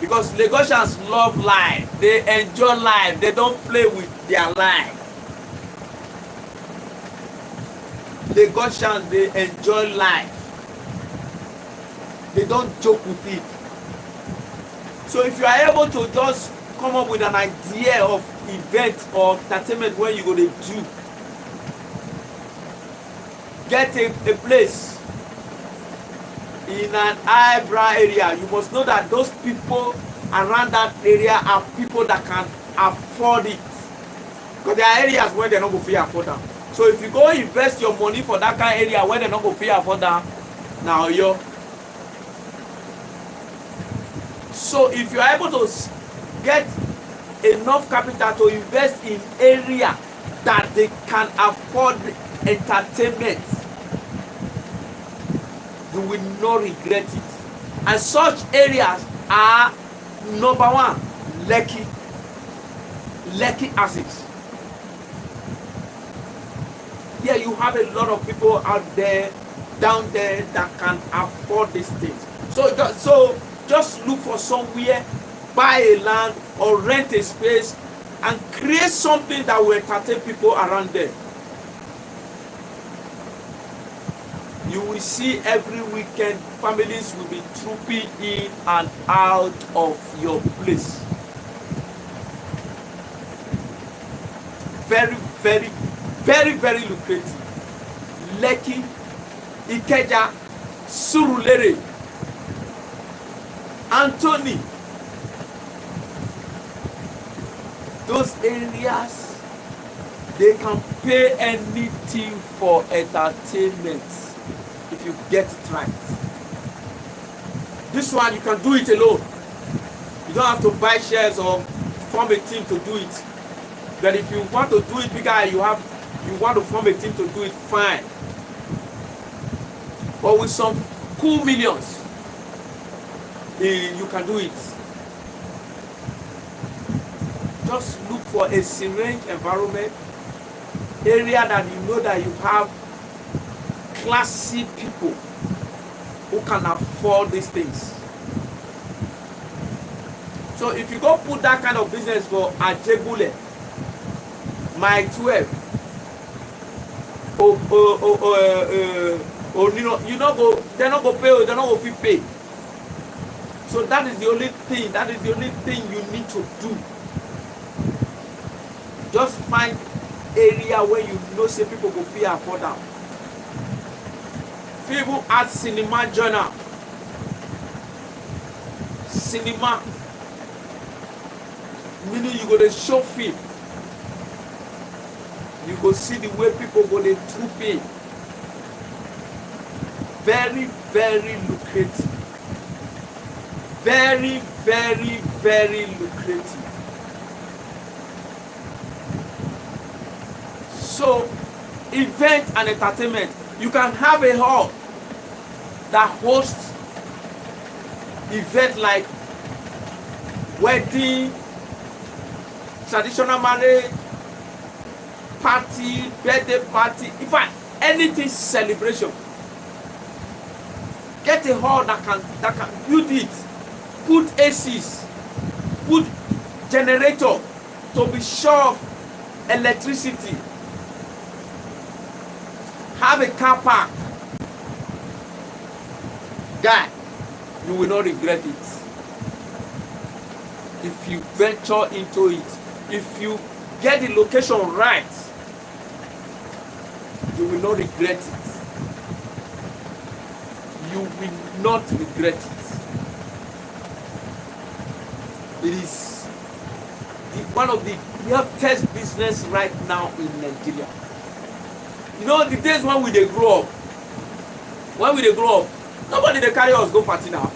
Speaker 1: Because Lagosians love life, they enjoy life, they don't play with their life. Lagosians, they enjoy life. They don't joke with it. So if you are able to just come up with an idea of event or entertainment where you go to do, get a place in an eyebrow area. You must know that those people around that area are people that can afford it. Because there are areas where they're not going to afford them. So if you go invest your money for that kind of area where they're not going to afford them, now you're. So if you are able to get enough capital to invest in area that they can afford entertainment, you will not regret it. And such areas are number one, Lekki assets. Here you have a lot of people out there, down there that can afford these things. So just look for somewhere, buy a land or rent a space and create something that will entertain people around there. You will see every weekend families will be trooping in and out of your place. Very, very, very, very lucrative. Lekki, Ikeja, Surulere, Anthony. Those areas, they can pay anything for entertainment if you get it right. This one you can do it alone. You don't have to buy shares or form a team to do it. But if you want to do it bigger, you want to form a team to do it, fine. But with some cool millions, you can do it. Just look for a serene environment, area that you know that you have classy people who can afford these things. So if you go put that kind of business for Ajebule, my 12, you know go, they're not go pay, they're not go fit pay. So that is the only thing you need to do. Just find area where you know say people go pay afford them. If you even add cinema journal, cinema, meaning you go to show film, you go see the way people go to troop in. Very, very lucrative. Very, very, very lucrative. So, event and entertainment, you can have a hall that hosts event like wedding, traditional marriage, party, birthday party, in fact, anything celebration. Get a hall that can build it, put ACs, put generator to be sure of electricity. Have a car park. Guy, you will not regret it. If you venture into it, if you get the location right, you will not regret it. You will not regret it. It is one of the hottest business right now in Nigeria. You know, the days when we dey grow up, nobody dey carry us go party now.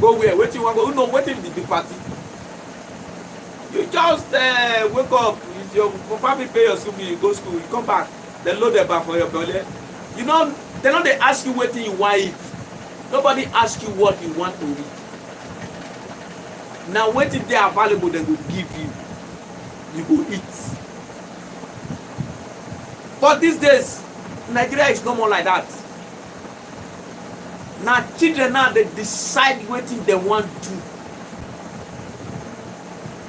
Speaker 1: Go where? Wetin you wan go? Who know wetin be the party? You just wake up, if your papa pay your school fee, you go school, you come back, they load the bag for your belly. You know, they no dey ask you wetin you wan eat. Nobody ask you what you want to eat. Now wetin dey available dem go give you, you go eat. But these days, Nigeria is no more like that. Now children now they decide wetin they want to do.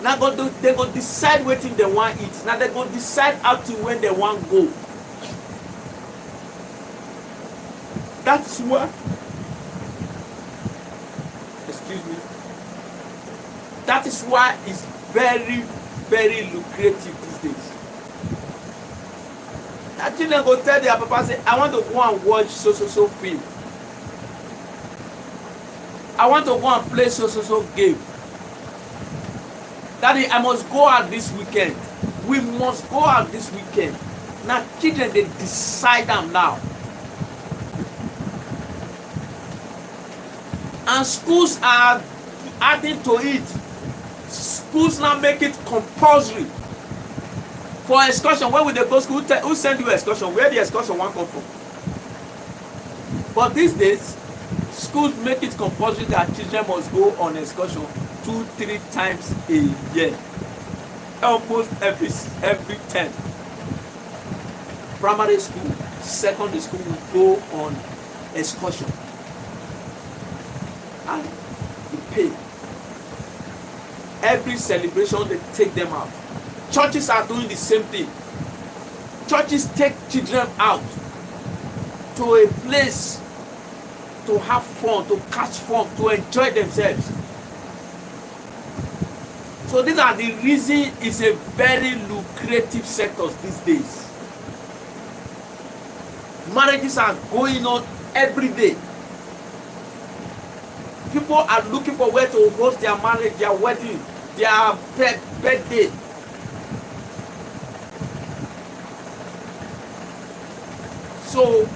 Speaker 1: Now they go decide wetin they want eat. Now they go decide how to when they want go. That's why. Excuse me. That is why it's very, very lucrative these days. That children go tell their papa say, I want to go and watch so film. I want to go and play so game. Daddy, I must go out this weekend. We must go out this weekend. Now children they decide them now. And schools are adding to it. Schools now make it compulsory. For excursion, when we dey go school, who send you excursion? Where the excursion wan come from? But these days, schools make it compulsory that children must go on excursion 2-3 times a year. Almost every term. Primary school, secondary school will go on excursion. And you pay. Every celebration they take them out. Churches are doing the same thing. Churches take children out to a place to have fun, to catch fun, to enjoy themselves. So these are the reason it's a very lucrative sector these days. Marriages are going on every day. People are looking for where to host their marriage, their wedding, their birthday. So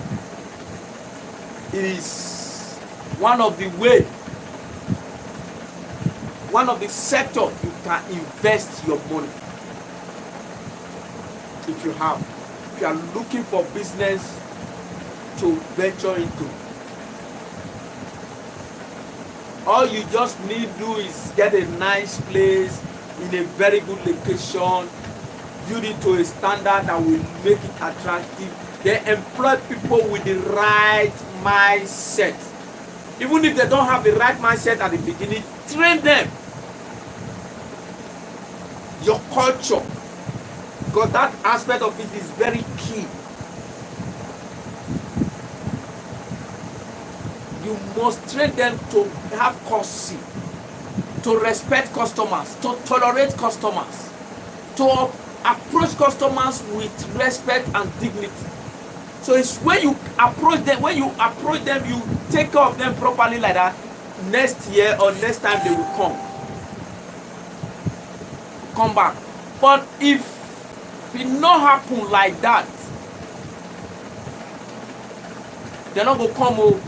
Speaker 1: it is one of the way, one of the sector you can invest your money. If you are looking for business to venture into, All you just need to do is get a nice place in a very good location, build it to a standard that will make it attractive. They employ people with the right mindset. Even if they don't have the right mindset at the beginning, train them. Your culture, because that aspect of it is very key. You must train them to have courtesy, to respect customers, to tolerate customers, to approach customers with respect and dignity. So it's when you approach them, you take care of them properly like that, next year or next time they will come back. But if it not happen like that, they're not gonna come.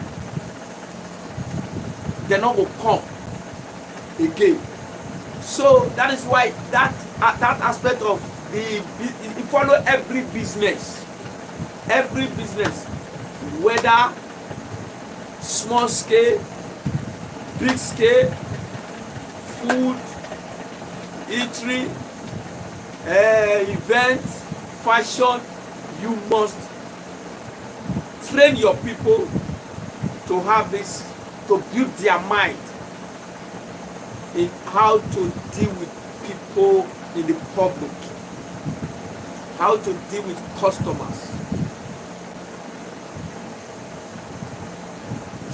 Speaker 1: They're not gonna come again. So that is why that aspect of the follow every business, whether small scale, big scale, food, eatery, event, fashion, you must train your people to have this, to build their mind in how to deal with people in the public, how to deal with customers.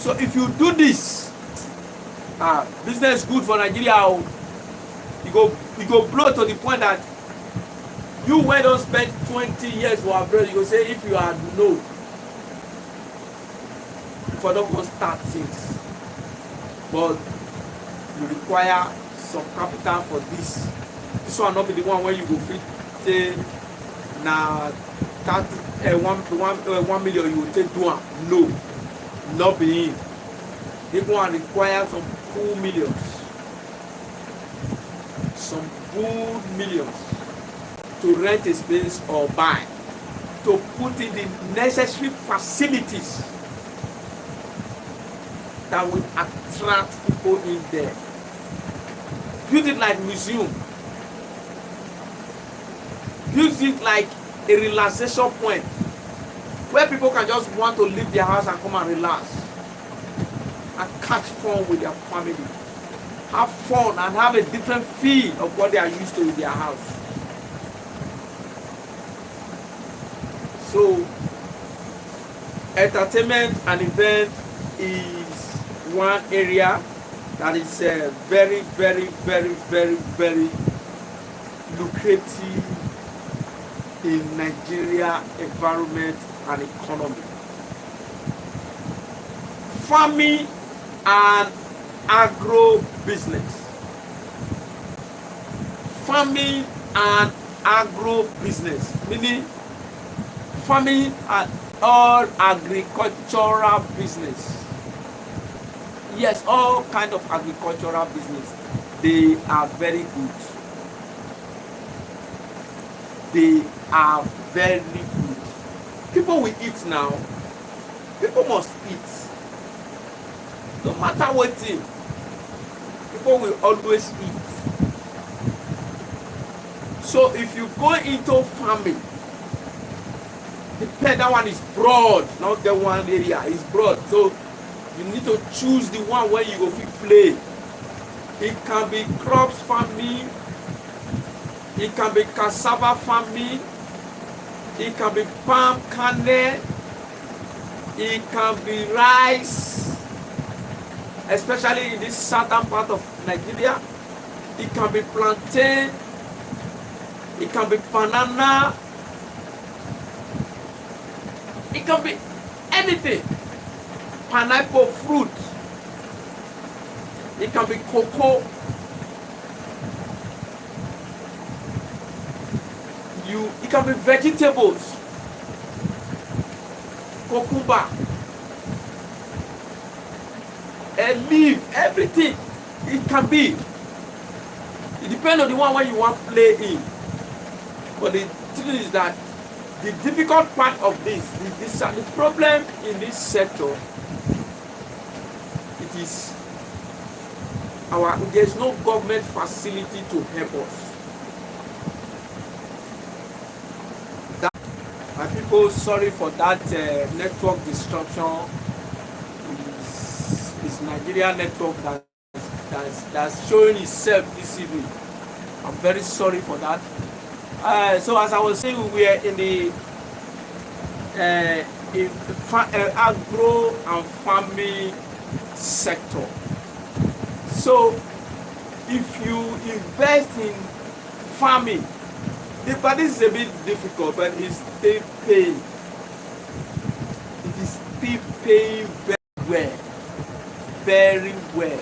Speaker 1: So if you do this, business good for Nigeria, you go blow to the point that you when don't spend 20 years for abroad, you go say if you are no, for don't go start things. But you require some capital for this. This one not be the one where you go fit say na 1 million you will take one. No, not be in. This one requires some cool millions, some good millions to rent a space or buy, to put in the necessary facilities that will attract people in there. Build it like museum. Build it like a relaxation point where people can just want to leave their house and come and relax and catch fun with their family. Have fun and have a different feel of what they are used to in their house. So, entertainment and event is one area that is very, very, very, very, very lucrative in Nigeria environment and economy. Farming and agro business. Farming and agro business, meaning farming and all agricultural business. Yes, all kind of agricultural business, they are very good. They are very good. People will eat now. People must eat. No matter what thing, people will always eat. So if you go into farming, that one is broad, not the one area, it's broad. So you need to choose the one where you go fit play. It can be crops farming, it can be cassava farming, it can be palm kernel, it can be rice, especially in this southern part of Nigeria. It can be plantain, it can be banana, it can be anything. Pineapple fruit, it can be cocoa, it can be vegetables, cucumber, a leaf, everything. It can be. It depends on the one where you want to play in. But the thing is that the difficult part of this, the problem in this sector, it is there's no government facility to help us. My people, sorry for that network disruption. It's Nigerian network that's showing itself this evening. I'm very sorry for that. So as I was saying, we are in the agro and farming sector. So if you invest in farming, but this is a bit difficult, but it's still paying. It is still paying very well, very well.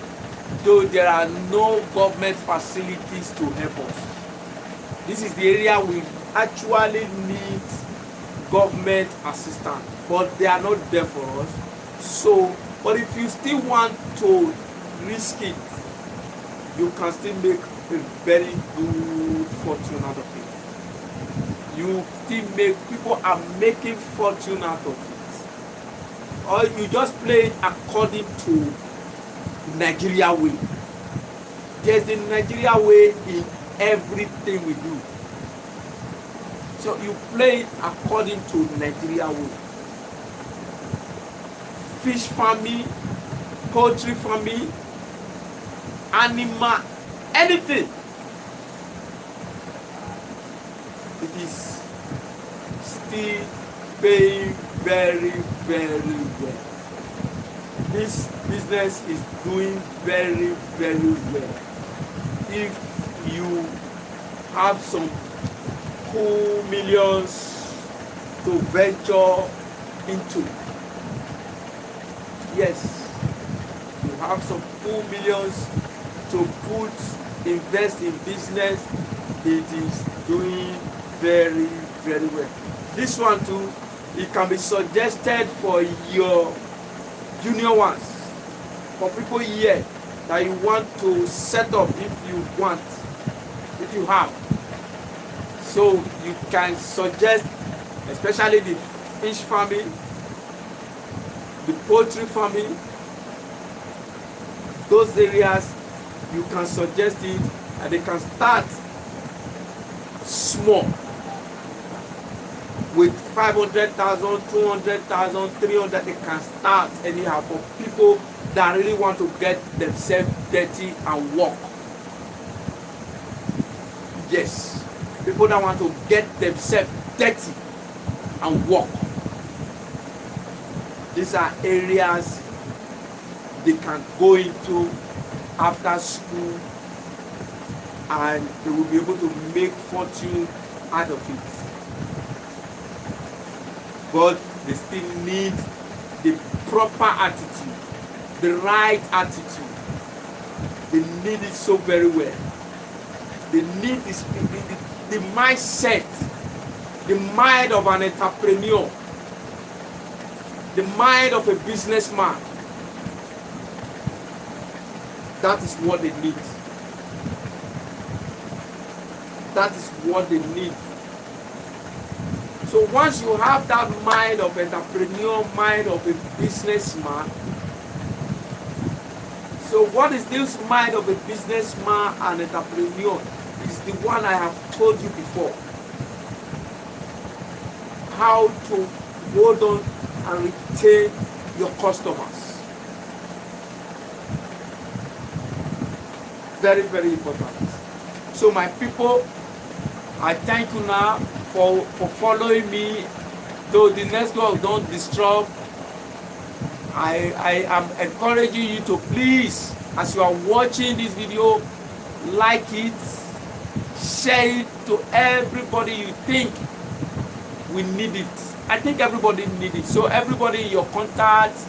Speaker 1: Though there are no government facilities to help us. This is the area we actually need government assistance, but they are not there for us. So, but if you still want to risk it, you can still make a very good fortune out of it. You still people are making fortune out of it. Or you just play it according to Nigeria way. There's the Nigeria way in everything we do. So you play it according to Nigeria way. Fish farming, poultry farming, animal, anything. It is still paying very, very well. This business is doing very, very well. If you have some cool millions to venture into, yes, you have some cool millions to invest in business, it is doing very, very well. This one too, it can be suggested for your junior ones, for people here that you want to set up if you have. So you can suggest, especially the fish farming, the poultry farming, those areas, you can suggest it, and they can start small with 500,000, 200,000, 300. They can start anyhow for people that really want to get themselves dirty and work. Yes, people that want to get themselves dirty and work. These are areas they can go into after school, and they will be able to make fortune out of it. But they still need the proper attitude, the right attitude. They need it so very well. They need the mindset, the mind of an entrepreneur, the mind of a businessman. That is what they need. That is what they need. So once you have that mind of entrepreneur, mind of a businessman, so what is this mind of a businessman and entrepreneur? Is the one I have told you before. How to hold on and retain your customers. Very, very important. So my people, I thank you now for following me. Though the network don't disrupt, I am encouraging you to please, as you are watching this video, like it, share it to everybody you think we need it. I think everybody needs it. So everybody in your contacts,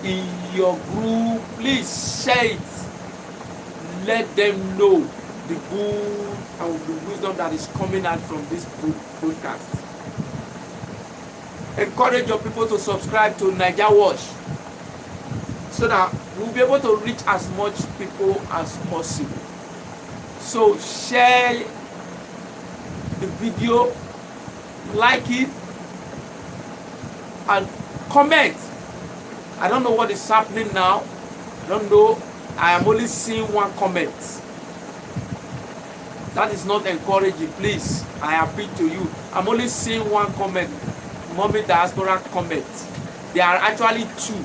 Speaker 1: in your group, please share it. Let them know the good and the wisdom that is coming out from this broadcast. Encourage your people to subscribe to NAIJA Watch, so that we'll be able to reach as much people as possible. So share the video, like it, and comment. I don't know what is happening now. I don't know. I am only seeing one comment. That is not encouraging. Please, I appeal to you. I'm only seeing one comment. Mommy Diaspora comment. There are actually two.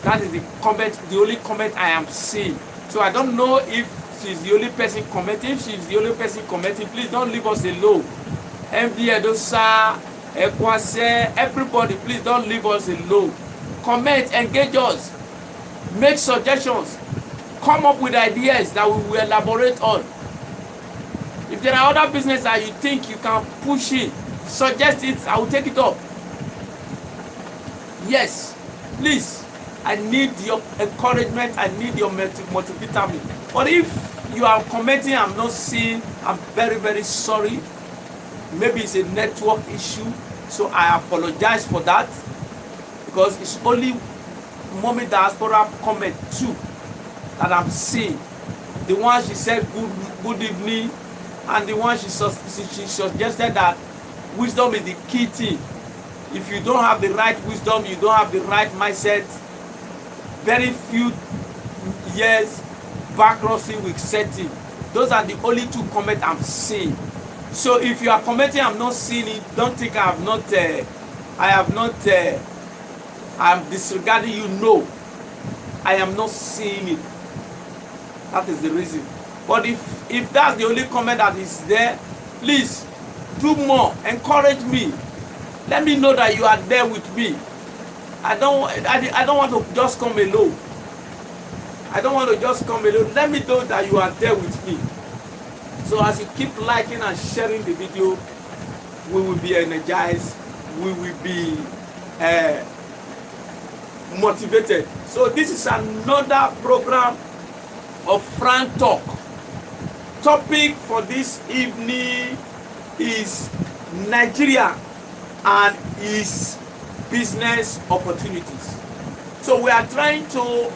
Speaker 1: That is the comment, the only comment I am seeing. So I don't know if she's the only person commenting. If she's the only person commenting, please don't leave us alone. MD Edosa, Ekwase, everybody, please don't leave us alone. Comment, engage us, make suggestions, come up with ideas that we will elaborate on. If there are other businesses that you think you can push in, suggest it, I will take it up. Yes, please, I need your encouragement, I need your multivitamin. But if you are commenting, I'm not seeing, I'm very, very sorry. Maybe it's a network issue, so I apologize for that, because it's only Mommy Diaspora comment 2 that I'm seeing. The one she said good evening, and the one she suggested that wisdom is the key thing. If you don't have the right wisdom, you don't have the right mindset, very few years bankruptcy will set in. Those are the only 2 comments I'm seeing. So if you are commenting, I'm not seeing it, don't think I'm disregarding you. No, I am not seeing it. That is the reason. But if that's the only comment that is there, please do more, encourage me, let me know that you are there with me. I don't want to just come alone. I don't want to just come alone. Let me know that you are there with me. So as you keep liking and sharing the video, we will be energized, we will be motivated. So this is another program of Frank Talk. Topic for this evening is Nigeria and its business opportunities. So we are trying to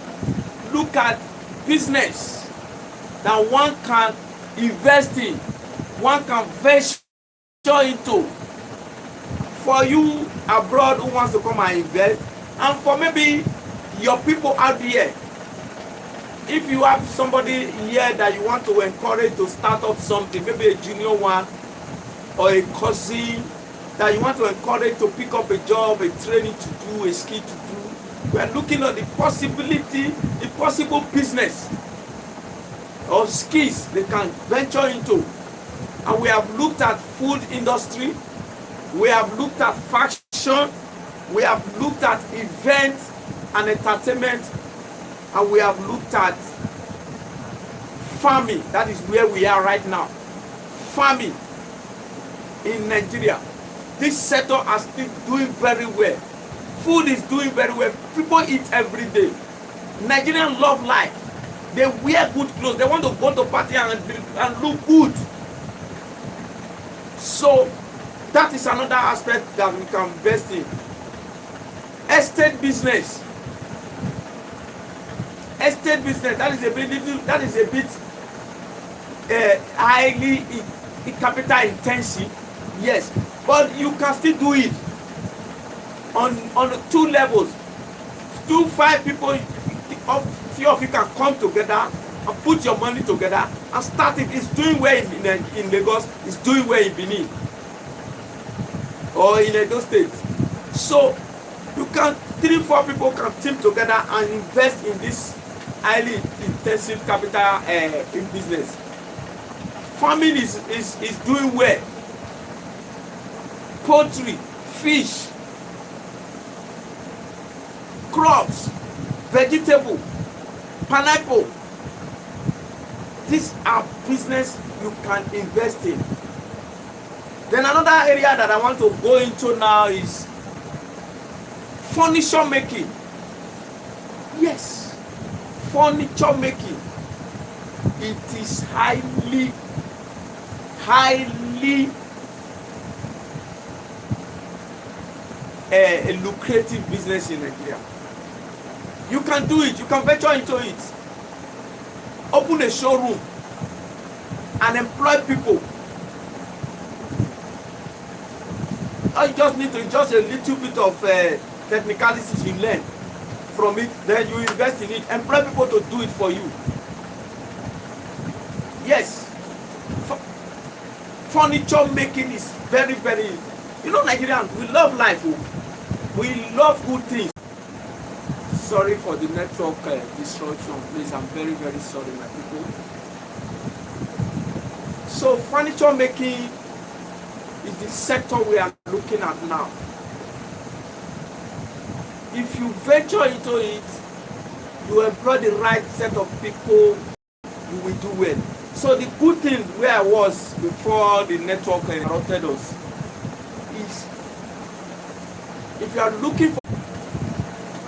Speaker 1: look at business that one can invest in, one can venture into. For you abroad who wants to come and invest, and for maybe your people out there, if you have somebody here that you want to encourage to start up something, maybe a junior one or a cousin that you want to encourage to pick up a job, a training to do, a skill to do, we are looking at the possibility, the possible business or skills they can venture into. And we have looked at food industry, we have looked at fashion, we have looked at events and entertainment, and we have looked at farming. That is where we are right now. Farming in Nigeria. This sector are still doing very well. Food is doing very well. People eat every day. Nigerians love life. They wear good clothes. They want to go to party and look good. So that is another aspect that we can invest in. Estate business. Estate business, that is a bit highly capital intensive, yes, but you can still do it on 2 levels. 5 people, few of you can come together and put your money together and start it. It's doing well in Lagos, it's doing well in Benin or in Edo State. So you can 3-4 people can team together and invest in this highly intensive capital in business. Farming is doing well. Poultry, fish, crops, vegetable, pineapple. These are business you can invest in. Then another area that I want to go into now is furniture making. Yes, furniture making. It is highly a lucrative business in Nigeria. You can do it. You can venture into it. Open a showroom and employ people. All you just need to just a little bit of technicalities you learn. from it, then you invest in it. Employ people to do it for you. Yes. Furniture making is very, very, you know, Nigerians, we love life. We love good things. Sorry for the network disruption, please. I'm very, very sorry, my people. So furniture making is the sector we are looking at now. If you venture into it, you employ the right set of people, you will do well. So the good thing where I was before the network interrupted us is, if you are looking for,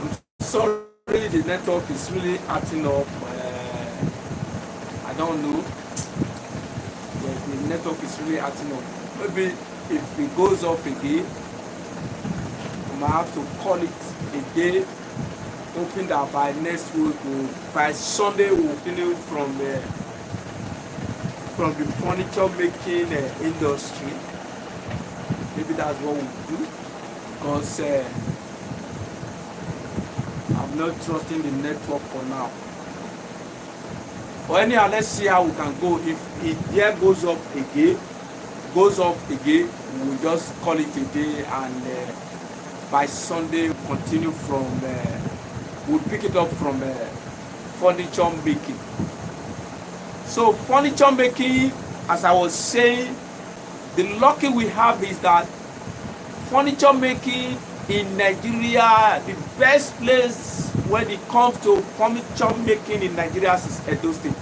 Speaker 1: I'm sorry, the network is really acting up. I don't know. The network is really acting up. Maybe if it goes off again, I might have to call it a day, hoping that by next week, by Sunday, we'll continue from the furniture making industry. Maybe that's what we'll do, because I'm not trusting the network for now. But anyhow, let's see how we can go. If it goes up again, we'll just call it a day, and by Sunday we'll continue from we'll pick it up from furniture making. So furniture making, as I was saying, the lucky we have is that furniture making in Nigeria, the best place when it comes to furniture making in Nigeria is Edo State.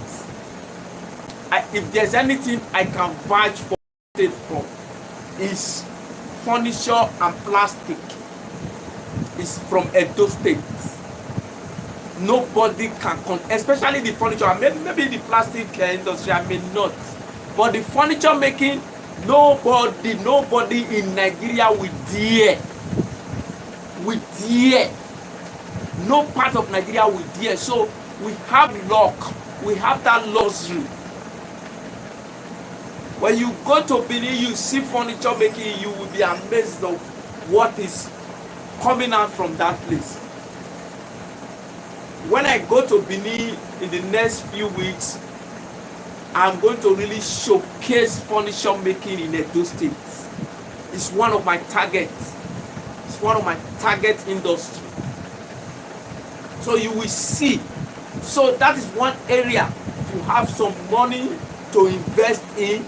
Speaker 1: If there's anything I can vouch for state for, is furniture and plastic. It's from Edo State. Nobody can, especially the furniture. Maybe the plastic industry, I may not, but the furniture making, nobody in Nigeria will dare. No part of Nigeria will dare. So we have luck. We have that luxury. When you go to Benin, you see furniture making, you will be amazed of what is coming out from that place. When I go to Benin in the next few weeks, I'm going to really showcase furniture making in Edo State. It's one of my targets. It's one of my target industry. So you will see. So that is one area. If you have some money to invest in,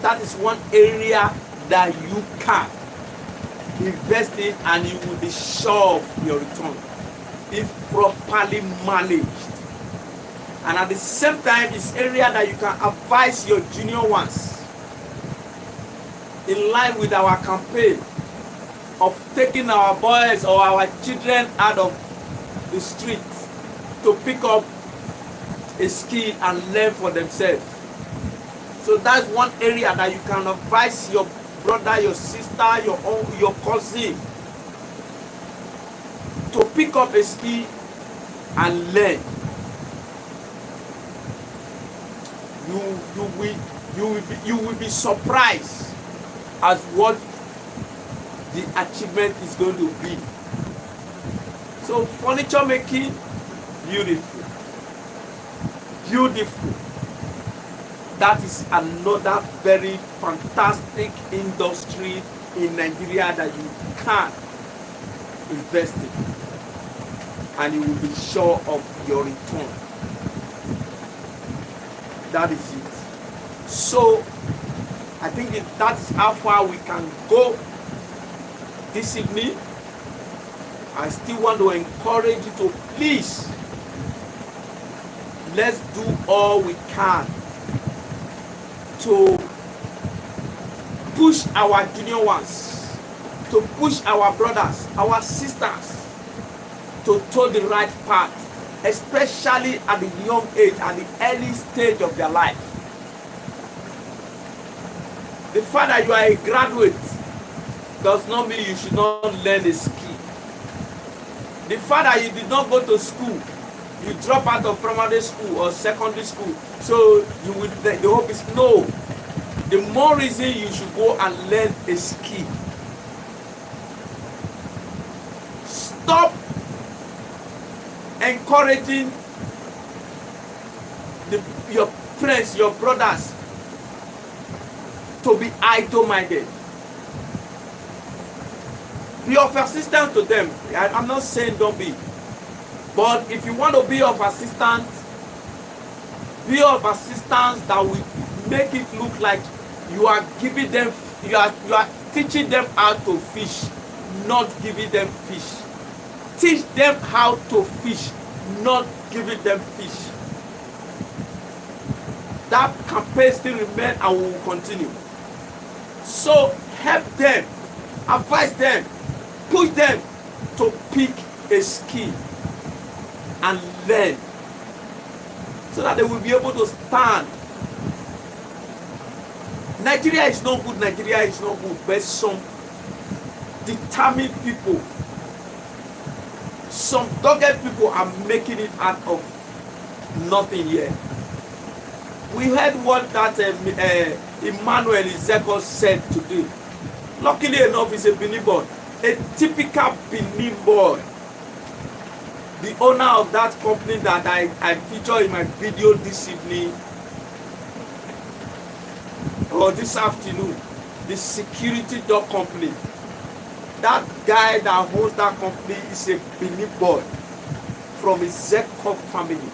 Speaker 1: that is one area that you can invest in, and you will be sure of your return if properly managed. And at the same time, it's area that you can advise your junior ones in line with our campaign of taking our boys or our children out of the streets to pick up a skill and learn for themselves. So that's one area that you can advise your brother, your sister, your uncle, your cousin to pick up a skill and learn. You will be surprised as what the achievement is going to be. So furniture making, beautiful. That is another very fantastic industry in Nigeria that you can invest in, and you will be sure of your return. That is it. So I think that is how far we can go this evening. I still want to encourage you to please, let's do all we can to push our junior ones, to push our brothers, our sisters to toe the right path, especially at the young age, at the early stage of their life. The fact that you are a graduate does not mean you should not learn a skill. The fact that you did not go to school, you drop out of primary school or secondary school, so you will, the hope is no. The more reason you should go and learn a skill. Stop encouraging your friends, your brothers to be idle-minded. Be of assistance to them. I'm not saying don't be. But if you want to be of assistance that will make it look like you are giving them, you are teaching them how to fish, not giving them fish. Teach them how to fish, not giving them fish. That campaign still remains and will continue. So help them, advise them, push them to pick a skill and learn, so that they will be able to stand. Nigeria is not good, but some determined people, some dogged people are making it out of nothing here. We heard what that Emmanuel Ezeko said today. Luckily enough, he's a Benin boy, a typical Benin boy. The owner of that company that I featured in my video this evening or this afternoon, the security dog company. That guy that owns that company is a Benin boy from a Ezeko family.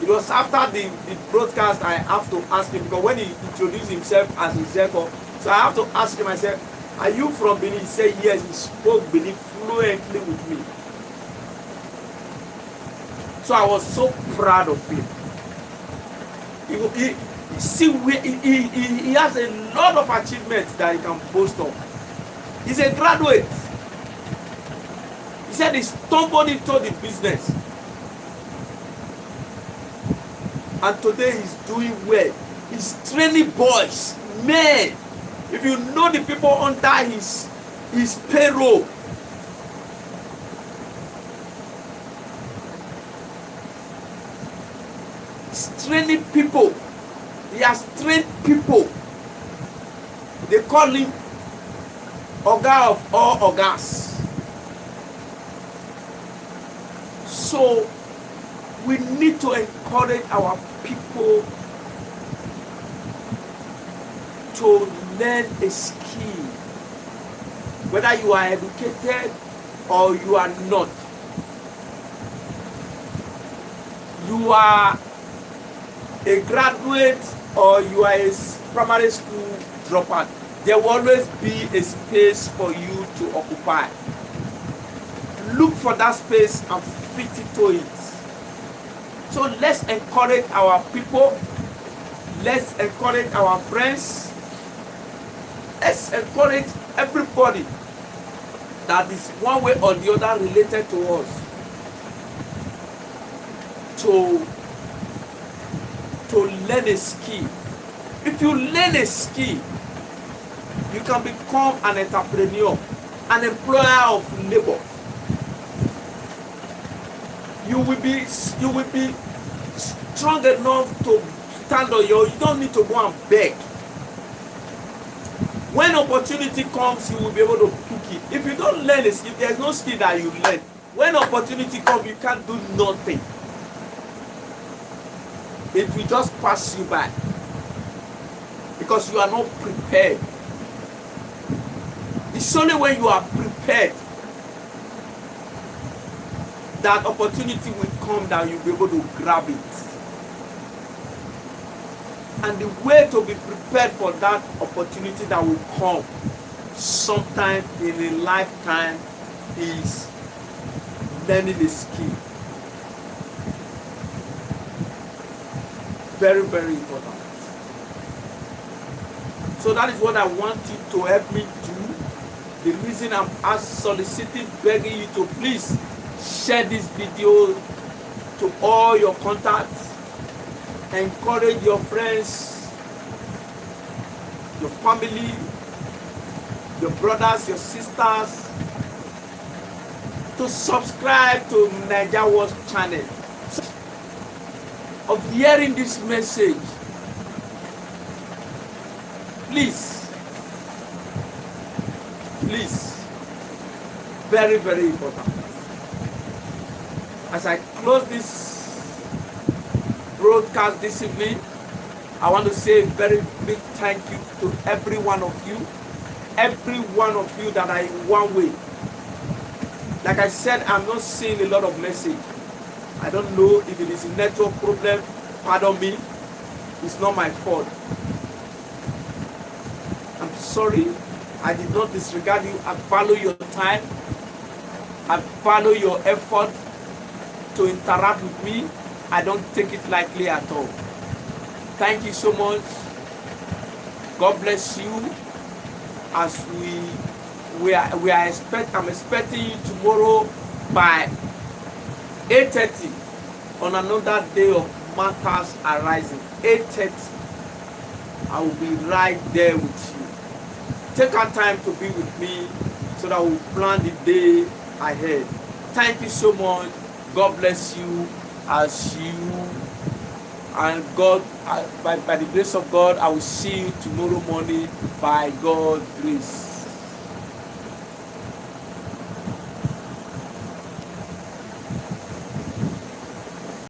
Speaker 1: It was after the broadcast I have to ask him, because when he introduced himself as Ezeko, so I have to ask him, I said, are you from Benin? He said yes. He spoke Benin fluently with me. So I was so proud of him. He has a lot of achievements that he can boast of. He's a graduate. He said he stumbled into the business. And today he's doing well. He's training boys, men. If you know the people under his payroll, he's training people. He has trained people. They call him Oga of all Ogas. So we need to encourage our people to learn a skill, whether you are educated or you are not. You are a graduate or you are a primary school dropout. There will always be a space for you to occupy. Look for that space and fit into it. So let's encourage our people. Let's encourage our friends. Let's encourage everybody that is one way or the other related to us to learn a skill. If you learn a skill, you can become an entrepreneur, an employer of labor. You will be strong enough to stand on your own. You don't need to go and beg. When opportunity comes, you will be able to pick it. If you don't learn a skill, there's no skill that you learn. When opportunity comes, you can't do nothing. It will just pass you by because you are not prepared. It's only when you are prepared that opportunity will come that you'll be able to grab it. And the way to be prepared for that opportunity that will come sometime in a lifetime is learning a skill. Very, very important. So that is what I want you to help me do. The reason I'm soliciting, begging you to please share this video to all your contacts. Encourage your friends, your family, your brothers, your sisters to subscribe to NAIJA World channel. Of hearing this message, please, very, very important. As I close this broadcast this evening, I want to say a very big thank you to every one of you that are in one way. Like I said, I'm not seeing a lot of message. I don't know if it is a network problem. Pardon me. It's not my fault. I'm sorry. I did not disregard you. I value your time. I value your effort to interact with me. I don't take it lightly at all. Thank you so much. God bless you. As I'm expecting you tomorrow by 8:30 on another day of Matters Arising. 8:30. I will be right there with you. Take our time to be with me so that we'll plan the day ahead. Thank you so much. God bless you as you, and God, by the grace of God, I will see you tomorrow morning by God's grace.